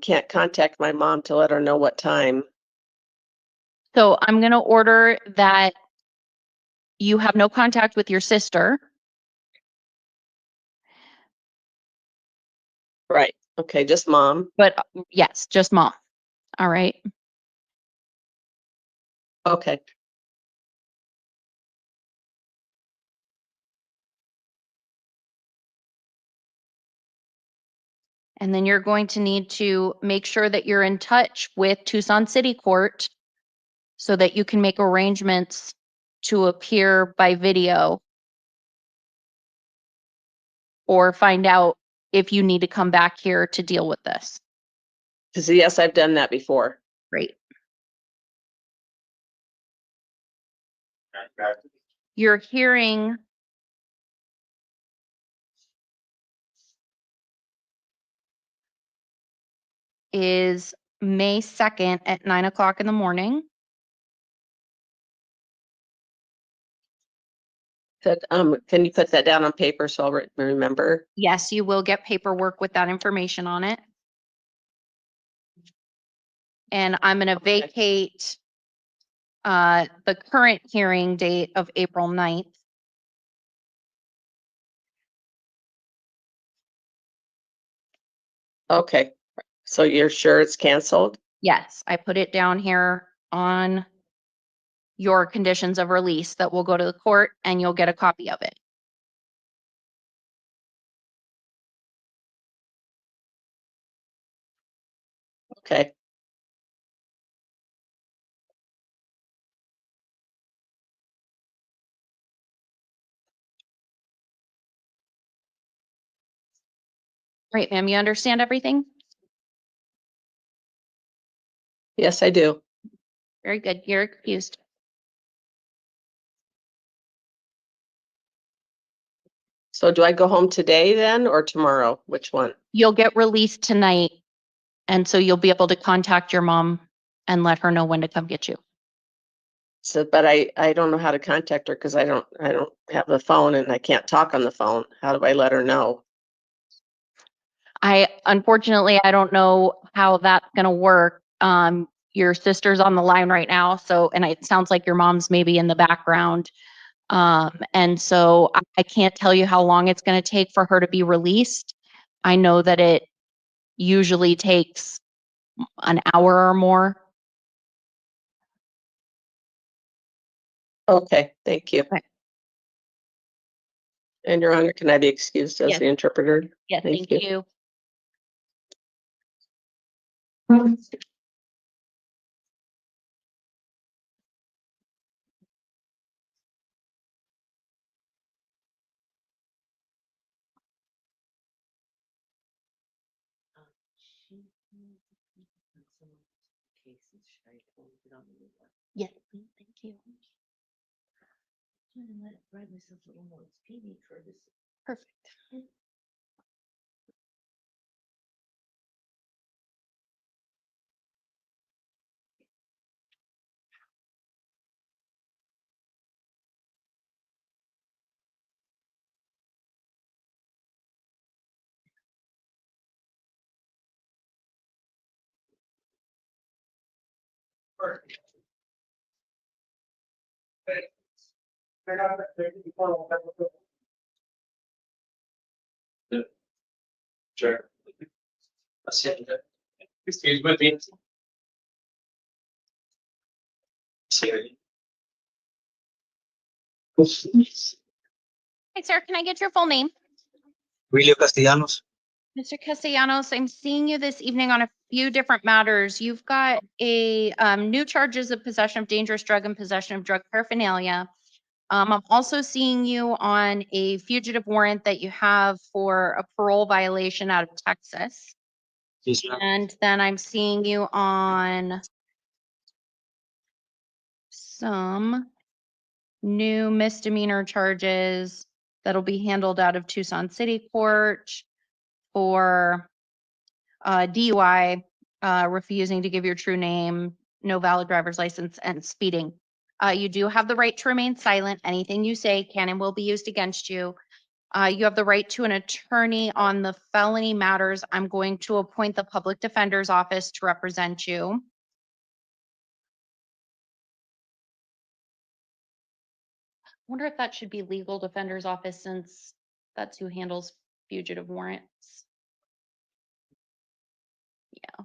M: can't contact my mom to let her know what time.
B: So I'm gonna order that you have no contact with your sister.
M: Right. Okay, just mom.
B: But yes, just mom. All right.
M: Okay.
B: And then you're going to need to make sure that you're in touch with Tucson City Court so that you can make arrangements to appear by video or find out if you need to come back here to deal with this.
M: So yes, I've done that before.
B: Great. Your hearing is May 2nd at 9 o'clock in the morning.
M: That, can you put that down on paper so I'll remember?
B: Yes, you will get paperwork with that information on it. And I'm going to vacate the current hearing date of April 9th.
M: Okay. So you're sure it's canceled?
B: Yes, I put it down here on your conditions of release that will go to the court and you'll get a copy of it.
M: Okay.
B: Right, ma'am, you understand everything?
M: Yes, I do.
B: Very good. You're excused.
M: So do I go home today then or tomorrow? Which one?
B: You'll get released tonight. And so you'll be able to contact your mom and let her know when to come get you.
M: So, but I don't know how to contact her because I don't have the phone and I can't talk on the phone. How do I let her know?
B: Unfortunately, I don't know how that's going to work. Your sister's on the line right now. So, and it sounds like your mom's maybe in the background. And so I can't tell you how long it's going to take for her to be released. I know that it usually takes an hour or more.
M: Okay, thank you.
B: Okay.
M: And Your Honor, can I be excused as
B: Yes.
M: the interpreter?
B: Yes, thank you. Yes, please, thank you. Perfect.
E: Sure. Excuse me. See you.
B: Hey, sir, can I get your full name?
N: Julio Castellanos.
B: Mr. Castellanos, I'm seeing you this evening on a few different matters. You've got a new charges of possession of dangerous drug and possession of drug paraphernalia. I'm also seeing you on a fugitive warrant that you have for a parole violation out of Texas.
N: Yes, ma'am.
B: And then I'm seeing you on some new misdemeanor charges that'll be handled out of Tucson City Court for DUI, refusing to give your true name, no valid driver's license, and speeding. You do have the right to remain silent. Anything you say can and will be used against you. You have the right to an attorney on the felony matters. I'm going to appoint the public defender's office to represent you. I wonder if that should be legal defender's office since that's who handles fugitive warrants. Yeah.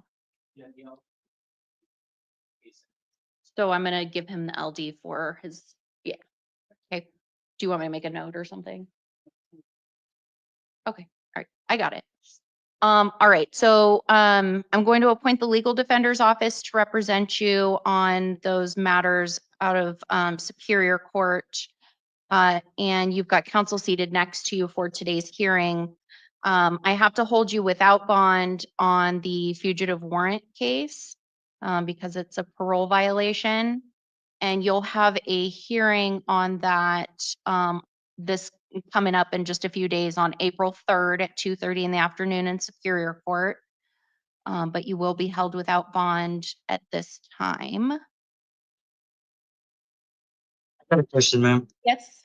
B: So I'm gonna give him the LD for his, yeah. Okay. Do you want me to make a note or something? Okay, all right, I got it. All right, so I'm going to appoint the legal defender's office to represent you on those matters out of Superior Court. And you've got counsel seated next to you for today's hearing. I have to hold you without bond on the fugitive warrant case because it's a parole violation. And you'll have a hearing on that this coming up in just a few days on April 3rd at 2:30 in the afternoon in Superior Court. But you will be held without bond at this time.
N: I got a question, ma'am.
B: Yes.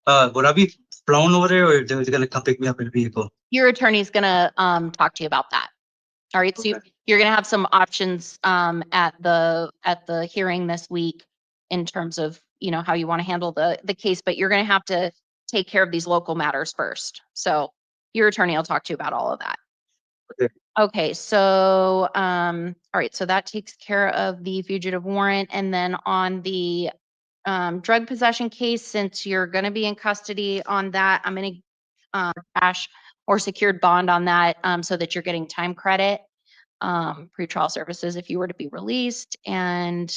N: Would I be flown over there or they're gonna come pick me up in a vehicle?
B: Your attorney's gonna talk to you about that. All right, so you're gonna have some options at the hearing this week in terms of, you know, how you want to handle the case, but you're gonna have to take care of these local matters first. So your attorney will talk to you about all of that.
N: Okay.
B: Okay, so all right, so that takes care of the fugitive warrant, and then on the drug possession case, since you're going to be in custody on that, I'm going to cash or secured bond on that so that you're getting time credit, pretrial services if you were to be released. And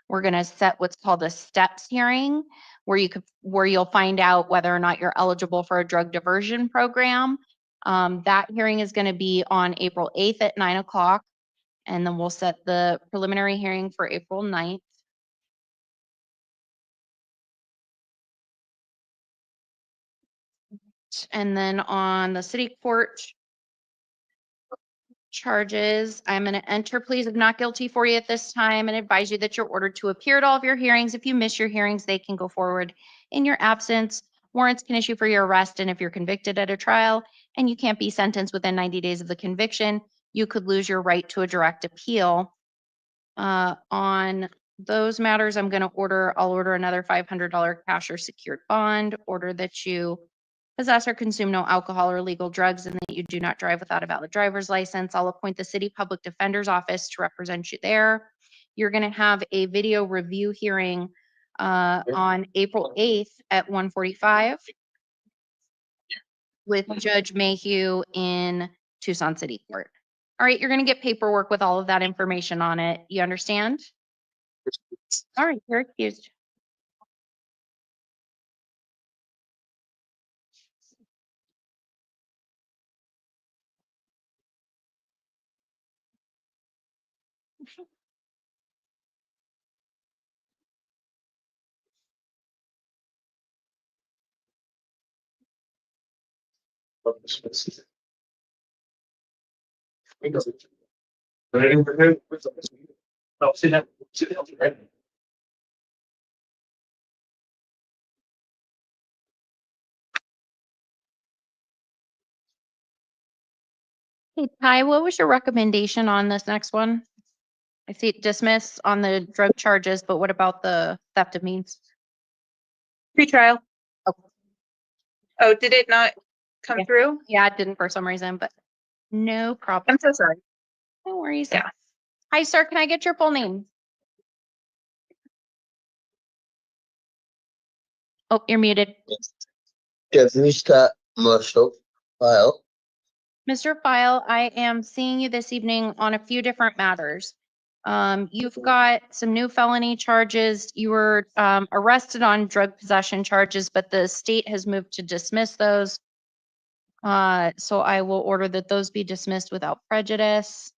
B: we're going to set what's called a steps hearing where you'll find out whether or not you're eligible for a drug diversion program. That hearing is going to be on April 8th at 9 o'clock. And then we'll set the preliminary hearing for April 9th. And then on the city court charges, I'm going to enter pleas of not guilty for you at this time and advise you that you're ordered to appear at all of your hearings. If you miss your hearings, they can go forward in your absence. Warrants can issue for your arrest, and if you're convicted at a trial and you can't be sentenced within 90 days of the conviction, you could lose your right to a direct appeal. On those matters, I'll order another $500 cash or secured bond, order that you possess or consume no alcohol or illegal drugs, and that you do not drive without a valid driver's license. I'll appoint the city public defender's office to represent you there. You're going to have a video review hearing on April 8th at 1:45 with Judge Mayhew in Tucson City Court. All right, you're going to get paperwork with all of that information on it. You understand? All right, you're excused. Hey, Ty, what was your recommendation on this next one? I see it dismiss on the drug charges, but what about the theft of means?
O: Pretrial.
B: Oh.
O: Oh, did it not come
B: Yeah.
O: through?
B: Yeah, it didn't for some reason, but no problem.
O: I'm so sorry.
B: No worries.
O: Yeah.
B: Hi, sir. Can I get your full name? Oh, you're muted.
A: Jasmine Scott, Marshall, file.
B: Mr. File, I am seeing you this evening on a few different matters. You've got some new felony charges. You were arrested on drug possession charges, but the state has moved to dismiss those. So I will order that those be dismissed without prejudice.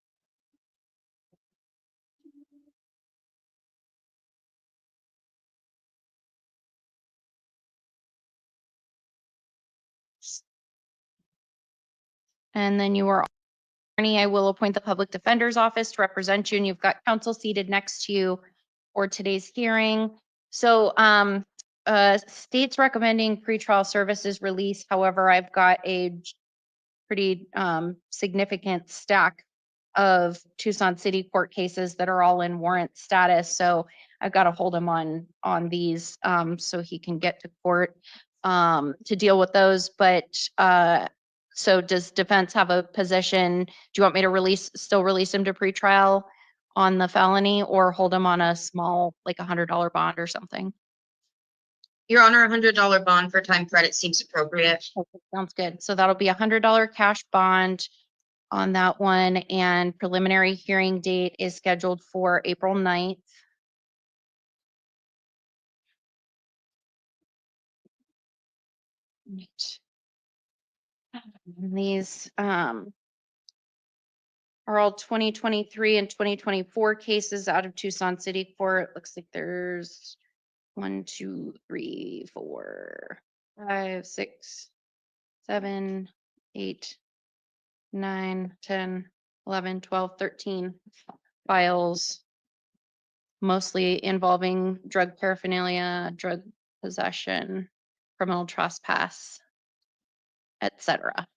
B: And then you are attorney. I will appoint the public defender's office to represent you, and you've got counsel seated next to you for today's hearing. So state's recommending pretrial services release. However, I've got a pretty significant stack of Tucson City court cases that are all in warrant status. So I've got to hold him on these so he can get to court to deal with those. But so does defense have a position? Do you want me to still release him to pretrial on the felony, or hold him on a small, like $100 bond or something?
K: Your Honor, $100 bond for time credit seems appropriate.
B: Okay, sounds good. So that'll be $100 cash bond on that one, and preliminary hearing date is scheduled for April 9th. Right. And these are all 2023 and 2024 cases out of Tucson City Court. Looks like there's 1, 2, 3, 4, 5, 6, 7, 8, 9, 10, 11, 12, 13 files, mostly involving drug paraphernalia, drug possession, criminal trespass, etc.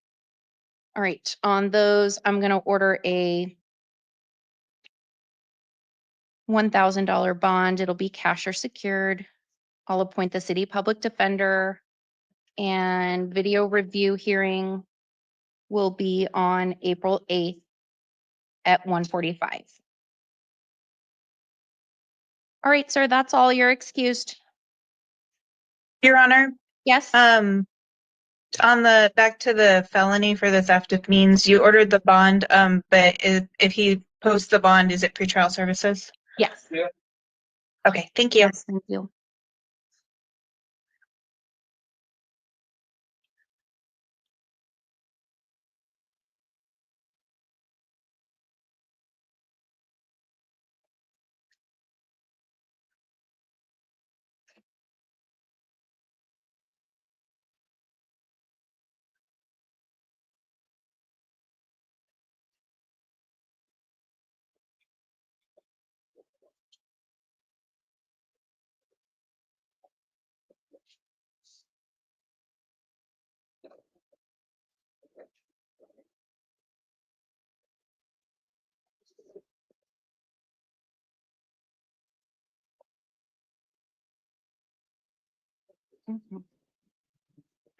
B: All right, on those, I'm going to order a $1,000 bond. It'll be cash or secured. I'll appoint the city public defender, and video review hearing will be on April 8th at 1:45. All right, sir, that's all. You're excused.
O: Your Honor,
B: Yes.
O: on the back to the felony for the theft of means, you ordered the bond, but if he posts the bond, is it pretrial services?
B: Yes.
O: Okay, thank you.
B: Yes, thank you. Mhm.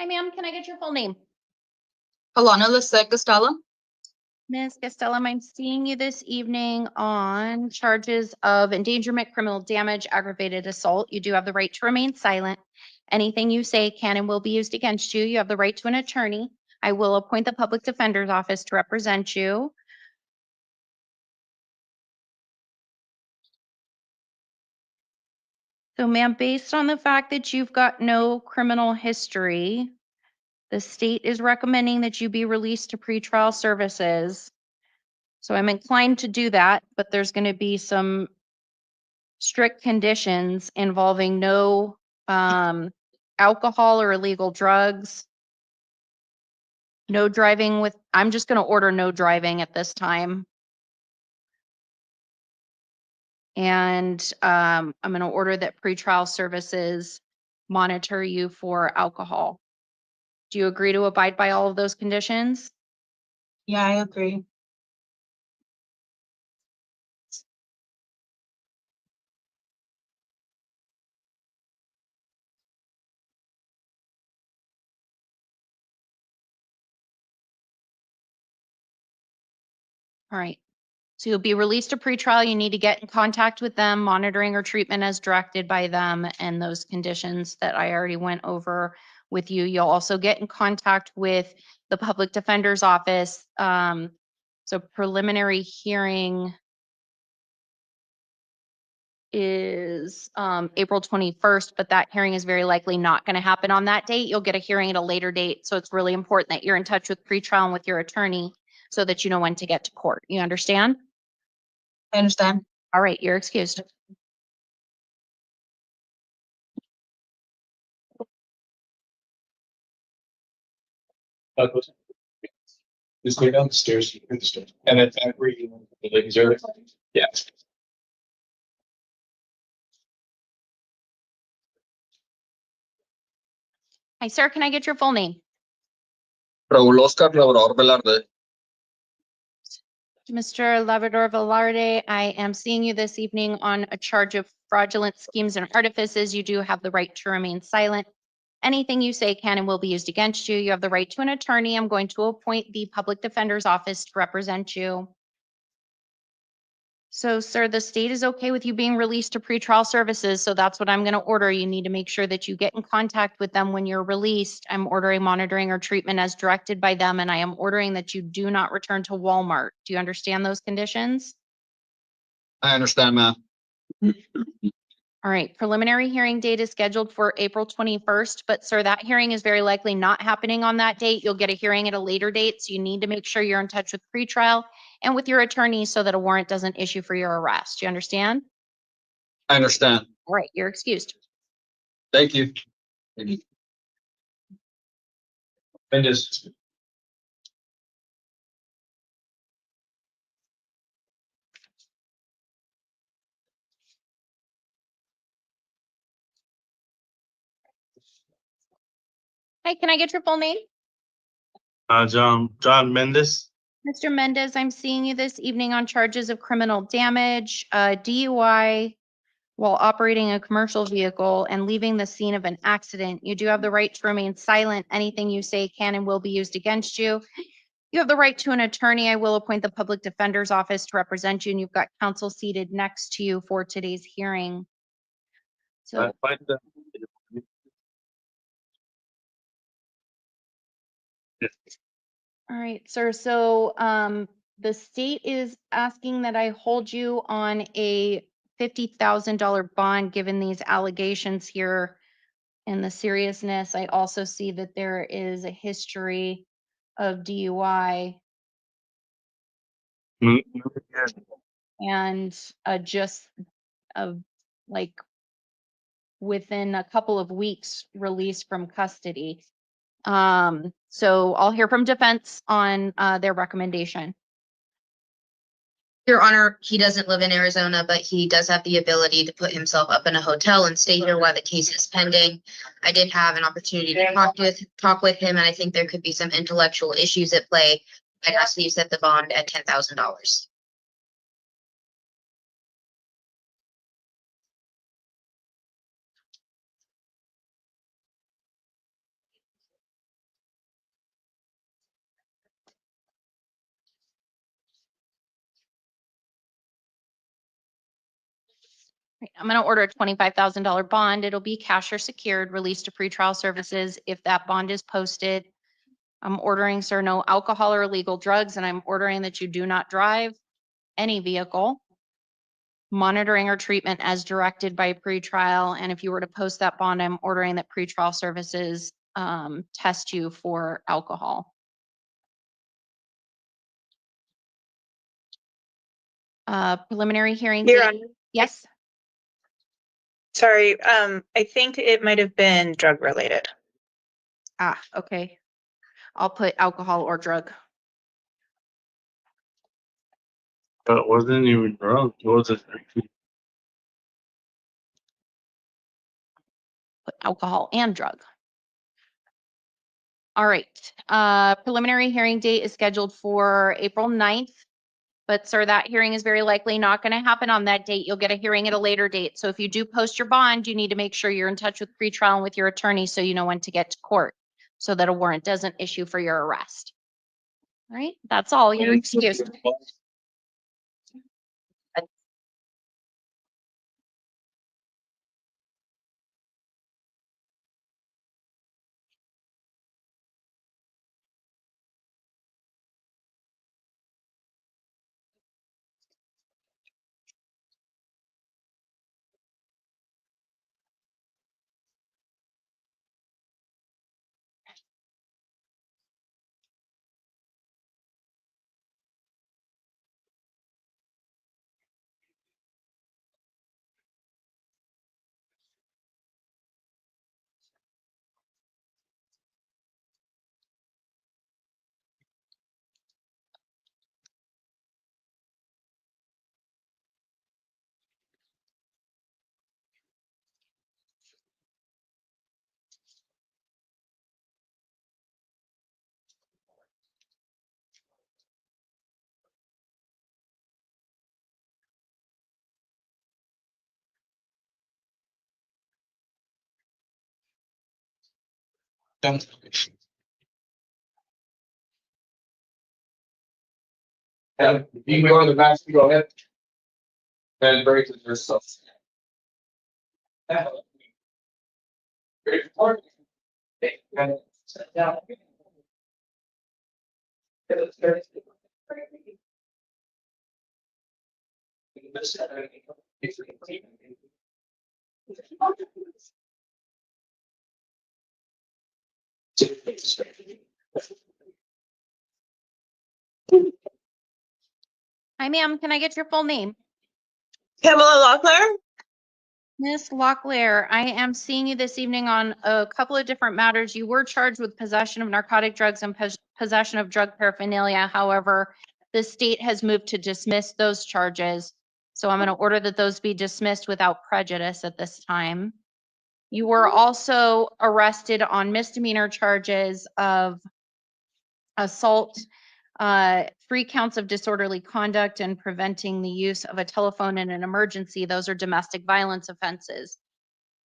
B: Hi, ma'am. Can I get your full name?
C: Alana Gastellum.
B: Ms. Gastellum, I'm seeing you this evening on charges of endangerment, criminal damage, aggravated assault. You do have the right to remain silent. Anything you say can and will be used against you. You have the right to an attorney. I will appoint the public defender's office to represent you. So, ma'am, based on the fact that you've got no criminal history, the state is recommending that you be released to pretrial services. So I'm inclined to do that, but there's going to be some strict conditions involving no alcohol or illegal drugs, no driving with, I'm just going to order no driving at this time. And I'm going to order that pretrial services monitor you for alcohol. Do you agree to abide by all of those conditions?
G: Yeah, I agree.
B: All right. So you'll be released to pretrial. You need to get in contact with them, monitoring or treatment as directed by them, and those conditions that I already went over with you. You'll also get in contact with the public defender's office. So preliminary hearing is April 21st, but that hearing is very likely not going to happen on that date. You'll get a hearing at a later date. So it's really important that you're in touch with pretrial and with your attorney so that you know when to get to court. You understand?
K: I understand.
B: All right, you're excused.
E: Just go down the stairs, you hear the stairs. And then back where you, the ladies are, yeah.
B: Hi, sir. Can I get your full name?
H: Raúl Oscar Lavador Valard.
B: Mr. Lavador Valard, I am seeing you this evening on a charge of fraudulent schemes and artifices. You do have the right to remain silent. Anything you say can and will be used against you. You have the right to an attorney. I'm going to appoint the public defender's office to represent you. So, sir, the state is okay with you being released to pretrial services, so that's what I'm going to order. You need to make sure that you get in contact with them when you're released. I'm ordering monitoring or treatment as directed by them, and I am ordering that you do not return to Walmart. Do you understand those conditions?
H: I understand, ma'am.
B: All right, preliminary hearing date is scheduled for April 21st, but sir, that hearing is very likely not happening on that date. You'll get a hearing at a later date, so you need to make sure you're in touch with pretrial and with your attorney so that a warrant doesn't issue for your arrest. You understand?
H: I understand.
B: All right, you're excused.
H: Thank you.
E: Mendes.
B: Hey, can I get your full name?
P: John Mendes.
B: Mr. Mendes, I'm seeing you this evening on charges of criminal damage, DUI while operating a commercial vehicle and leaving the scene of an accident. You do have the right to remain silent. Anything you say can and will be used against you. You have the right to an attorney. I will appoint the public defender's office to represent you, and you've got counsel seated next to you for today's hearing. So, all right, sir. So the state is asking that I hold you on a $50,000 bond given these allegations here and the seriousness. I also see that there is a history of DUI and just like within a couple of weeks released from custody. So I'll hear from defense on their recommendation.
K: Your Honor, he doesn't live in Arizona, but he does have the ability to put himself up in a hotel and stay here while the case is pending. I did have an opportunity to talk with him, and I think there could be some intellectual issues at play. I'd ask that you set the bond at $10,000.
B: I'm going to order a $25,000 bond. It'll be cash or secured, released to pretrial services if that bond is posted. I'm ordering, sir, no alcohol or illegal drugs, and I'm ordering that you do not drive any vehicle. Monitoring or treatment as directed by pretrial. And if you were to post that bond, I'm ordering that pretrial services test you for alcohol. Preliminary hearing.
O: Your Honor.
B: Yes.
O: Sorry, I think it might have been drug related.
B: Ah, okay. I'll put alcohol or drug.
P: But wasn't even drunk. It was a
B: Put alcohol and drug. All right. Preliminary hearing date is scheduled for April 9th. But sir, that hearing is very likely not going to happen on that date. You'll get a hearing at a later date. So if you do post your bond, you need to make sure you're in touch with pretrial and with your attorney so you know when to get to court so that a warrant doesn't issue for your arrest. All right, that's all. You're excused.
E: And you can go in the back, go ahead. And break it yourself. Great report. And sit down.
B: Hi, ma'am. Can I get your full name?
J: Pamela Locklair?
B: Miss Locklear, I am seeing you this evening on a couple of different matters. You were charged with possession of narcotic drugs and possession of drug paraphernalia. However, the state has moved to dismiss those charges. So I'm going to order that those be dismissed without prejudice at this time. You were also arrested on misdemeanor charges of assault, 3 counts of disorderly conduct, and preventing the use of a telephone in an emergency. Those are domestic violence offenses.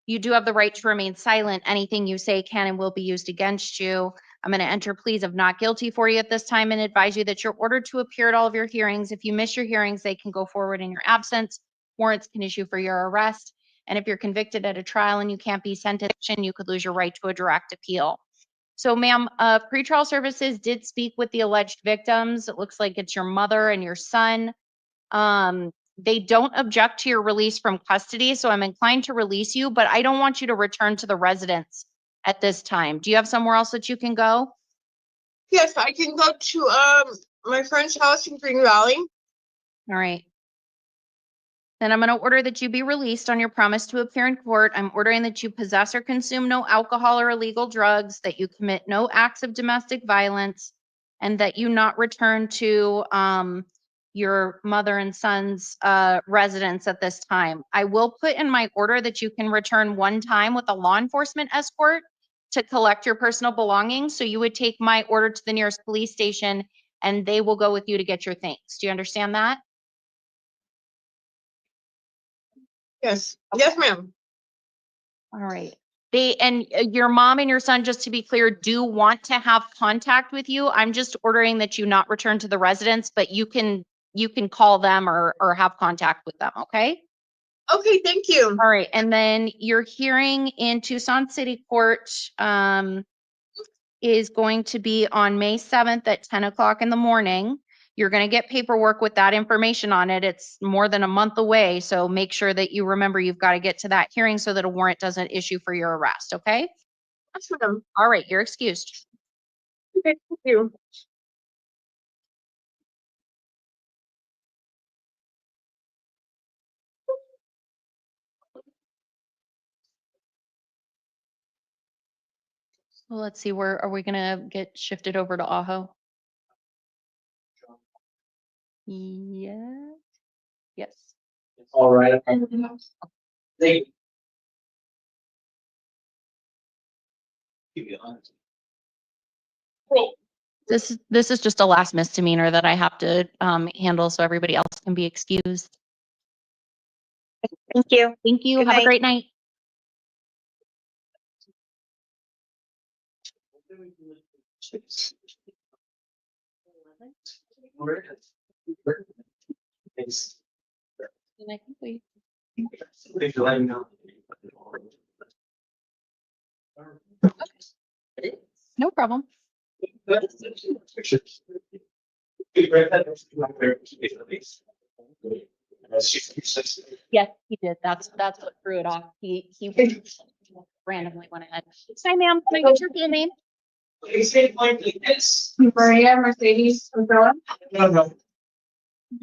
B: You do have the right to remain silent. Anything you say can and will be used against you. I'm going to enter pleas of not guilty for you at this time and advise you that you're ordered to appear at all of your hearings. If you miss your hearings, they can go forward in your absence. Warrants can issue for your arrest. And if you're convicted at a trial and you can't be sentenced, you could lose your right to a direct appeal. So, ma'am, pretrial services did speak with the alleged victims. It looks like it's your mother and your son. They don't object to your release from custody, so I'm inclined to release you, but I don't want you to return to the residence at this time. Do you have somewhere else that you can go?
J: Yes, I can go to my friend's house in Green Valley.
B: All right. Then I'm going to order that you be released on your promise to appear in court. I'm ordering that you possess or consume no alcohol or illegal drugs, that you commit no acts of domestic violence, and that you not return to your mother and son's residence at this time. I will put in my order that you can return one time with a law enforcement escort to collect your personal belongings. So you would take my order to the nearest police station and they will go with you to get your things. Do you understand that?
J: Yes. Yes, ma'am.
B: All right. Your mom and your son, just to be clear, do want to have contact with you. I'm just ordering that you not return to the residence, but you can call them or have contact with them, okay?
J: Okay, thank you.
B: All right, and then your hearing in Tucson City Court is going to be on May 7th at 10 o'clock in the morning. You're going to get paperwork with that information on it. It's more than a month away, so make sure that you remember you've got to get to that hearing so that a warrant doesn't issue for your arrest, okay?
J: Yes, ma'am.
B: All right, you're excused.
J: Okay, thank you.
B: So let's see, where are we going to get shifted over to Ajo? Yeah. Yes.
E: All right. Thank you.
B: This is just a last misdemeanor that I have to handle so everybody else can be excused.
O: Thank you.
B: Thank you.
O: Good
B: Have a
O: night.
B: great night.
E: Thanks.
B: And I think we
E: Thanks for letting me know.
B: no problem. Yes, he did. That's what threw it off. He randomly went ahead. Hi, ma'am. Can I get your full name?
J: Maria Mercedes Rivera.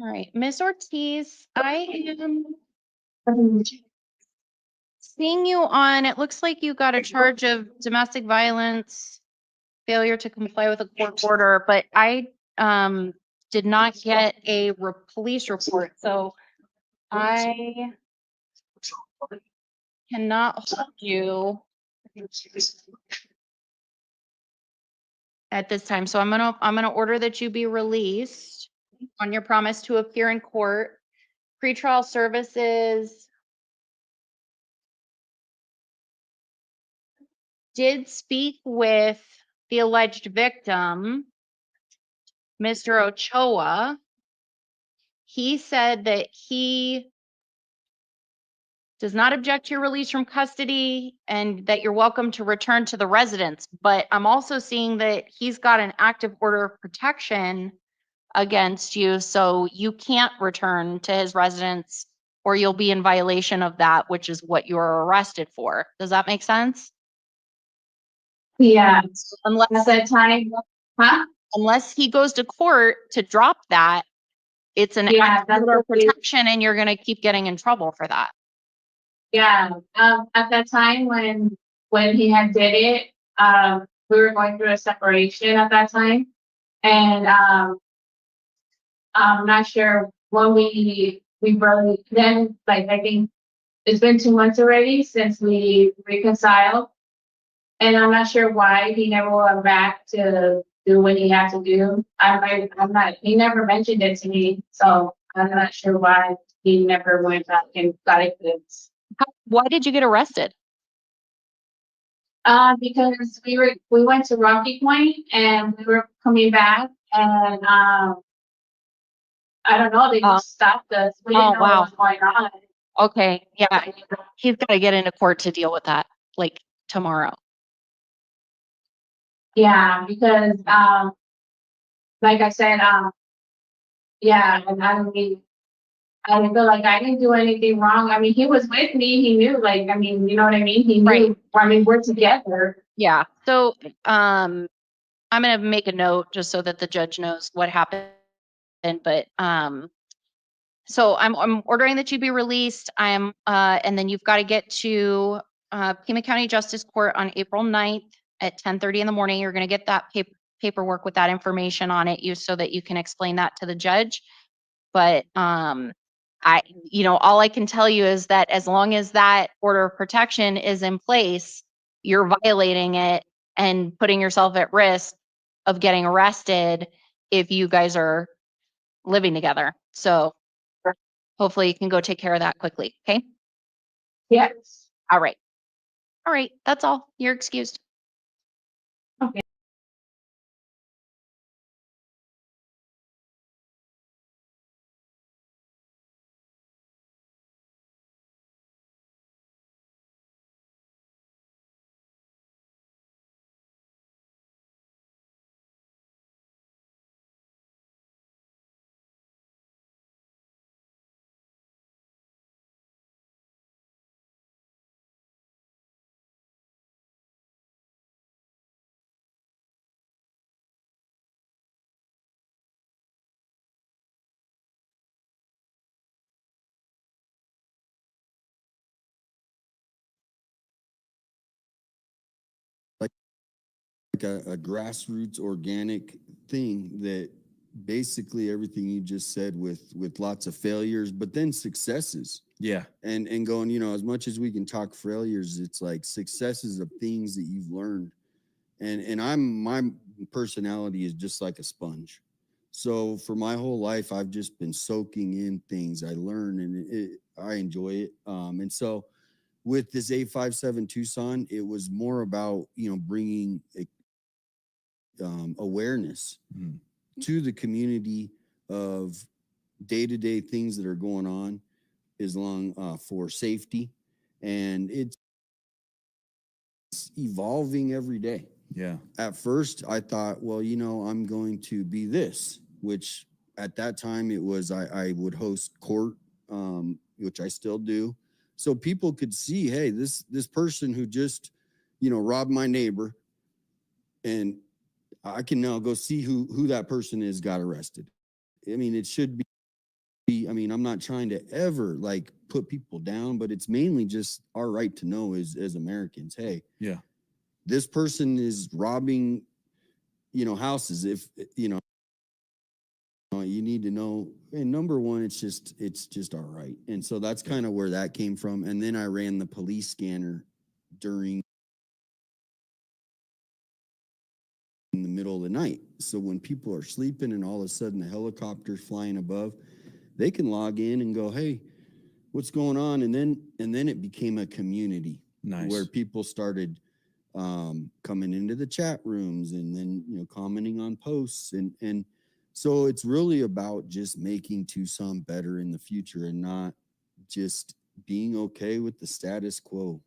B: All right, Miss Ortiz, I am seeing you on, it looks like you got a charge of domestic violence, failure to comply with a court order, but I did not get a police report, so I cannot hold you at this time. So I'm gonna order that you be released on your promise to appear in court. Pretrial services did speak with the alleged victim, Mr. Ochoa. He said that he does not object to your release from custody and that you're welcome to return to the residence. But I'm also seeing that he's got an active order of protection against you, so you can't return to his residence or you'll be in violation of that, which is what you were arrested for. Does that make sense?
K: Yeah,
B: Unless
K: at that time, huh?
B: unless he goes to court to drop that, it's an
K: Yeah,
B: active
K: that's
B: order of
K: what we-
B: protection and you're gonna keep getting in trouble for that.
K: Yeah, at that time when he had did it, we were going through a separation at that time. And, I'm not sure when we really, then, like, I think it's been 2 months already since we reconciled. And I'm not sure why he never went back to do what he had to do. I'm not, he never mentioned it to me, so I'm not sure why he never went back and got it fixed.
B: Why did you get arrested?
K: Because we went to Rocky Point and we were coming back and, I don't know, they just stopped us. We didn't know what was going on.
B: Okay, yeah, he's gotta get into court to deal with that, like tomorrow.
K: Yeah, because, like I said, yeah, and I feel like I didn't do anything wrong. I mean, he was with me. He knew, like, I mean, you know what I mean? He knew, I mean, we're together.
B: Yeah, so, I'm gonna make a note just so that the judge knows what happened, but, so I'm ordering that you be released. And then you've got to get to, Pima County Justice Court on April 9th at 10:30 in the morning. You're gonna get that paperwork with that information on it, so that you can explain that to the judge. But, all I can tell you is that as long as that order of protection is in place, you're violating it and putting yourself at risk of getting arrested if you guys are living together. So hopefully you can go take care of that quickly. Okay.
K: Yes.
B: All right. All right. That's all. You're excused.
K: Okay.
Q: A grassroots organic thing that basically everything you just said with lots of failures, but then successes.
R: Yeah.
Q: And going, as much as we can talk failures, it's like successes of things that you've learned. And my personality is just like a sponge. So for my whole life, I've just been soaking in things I learn and I enjoy it. And so with this 857 Tucson, it was more about, bringing awareness to the community of day-to-day things that are going on as long for safety, and it's evolving every day.
R: Yeah.
Q: At first I thought, well, I'm going to be this, which at that time it was I would host court, which I still do, so people could see, hey, this person who just robbed my neighbor, and I can now go see who that person is, got arrested. I mean, it should be, I'm not trying to ever like put people down, but it's mainly just our right to know as Americans, hey,
R: yeah,
Q: this person is robbing, houses. If, you need to know, and number one, it's just our right. And so that's kind of where that came from. And then I ran the police scanner during in the middle of the night. So when people are sleeping and all of a sudden the helicopter's flying above, they can log in and go, hey, what's going on? And then it became a community.
R: Nice.
Q: Where people started coming into the chat rooms and then, you know, commenting on posts. And so it's really about just making Tucson better in the future and not just being okay with the status quo.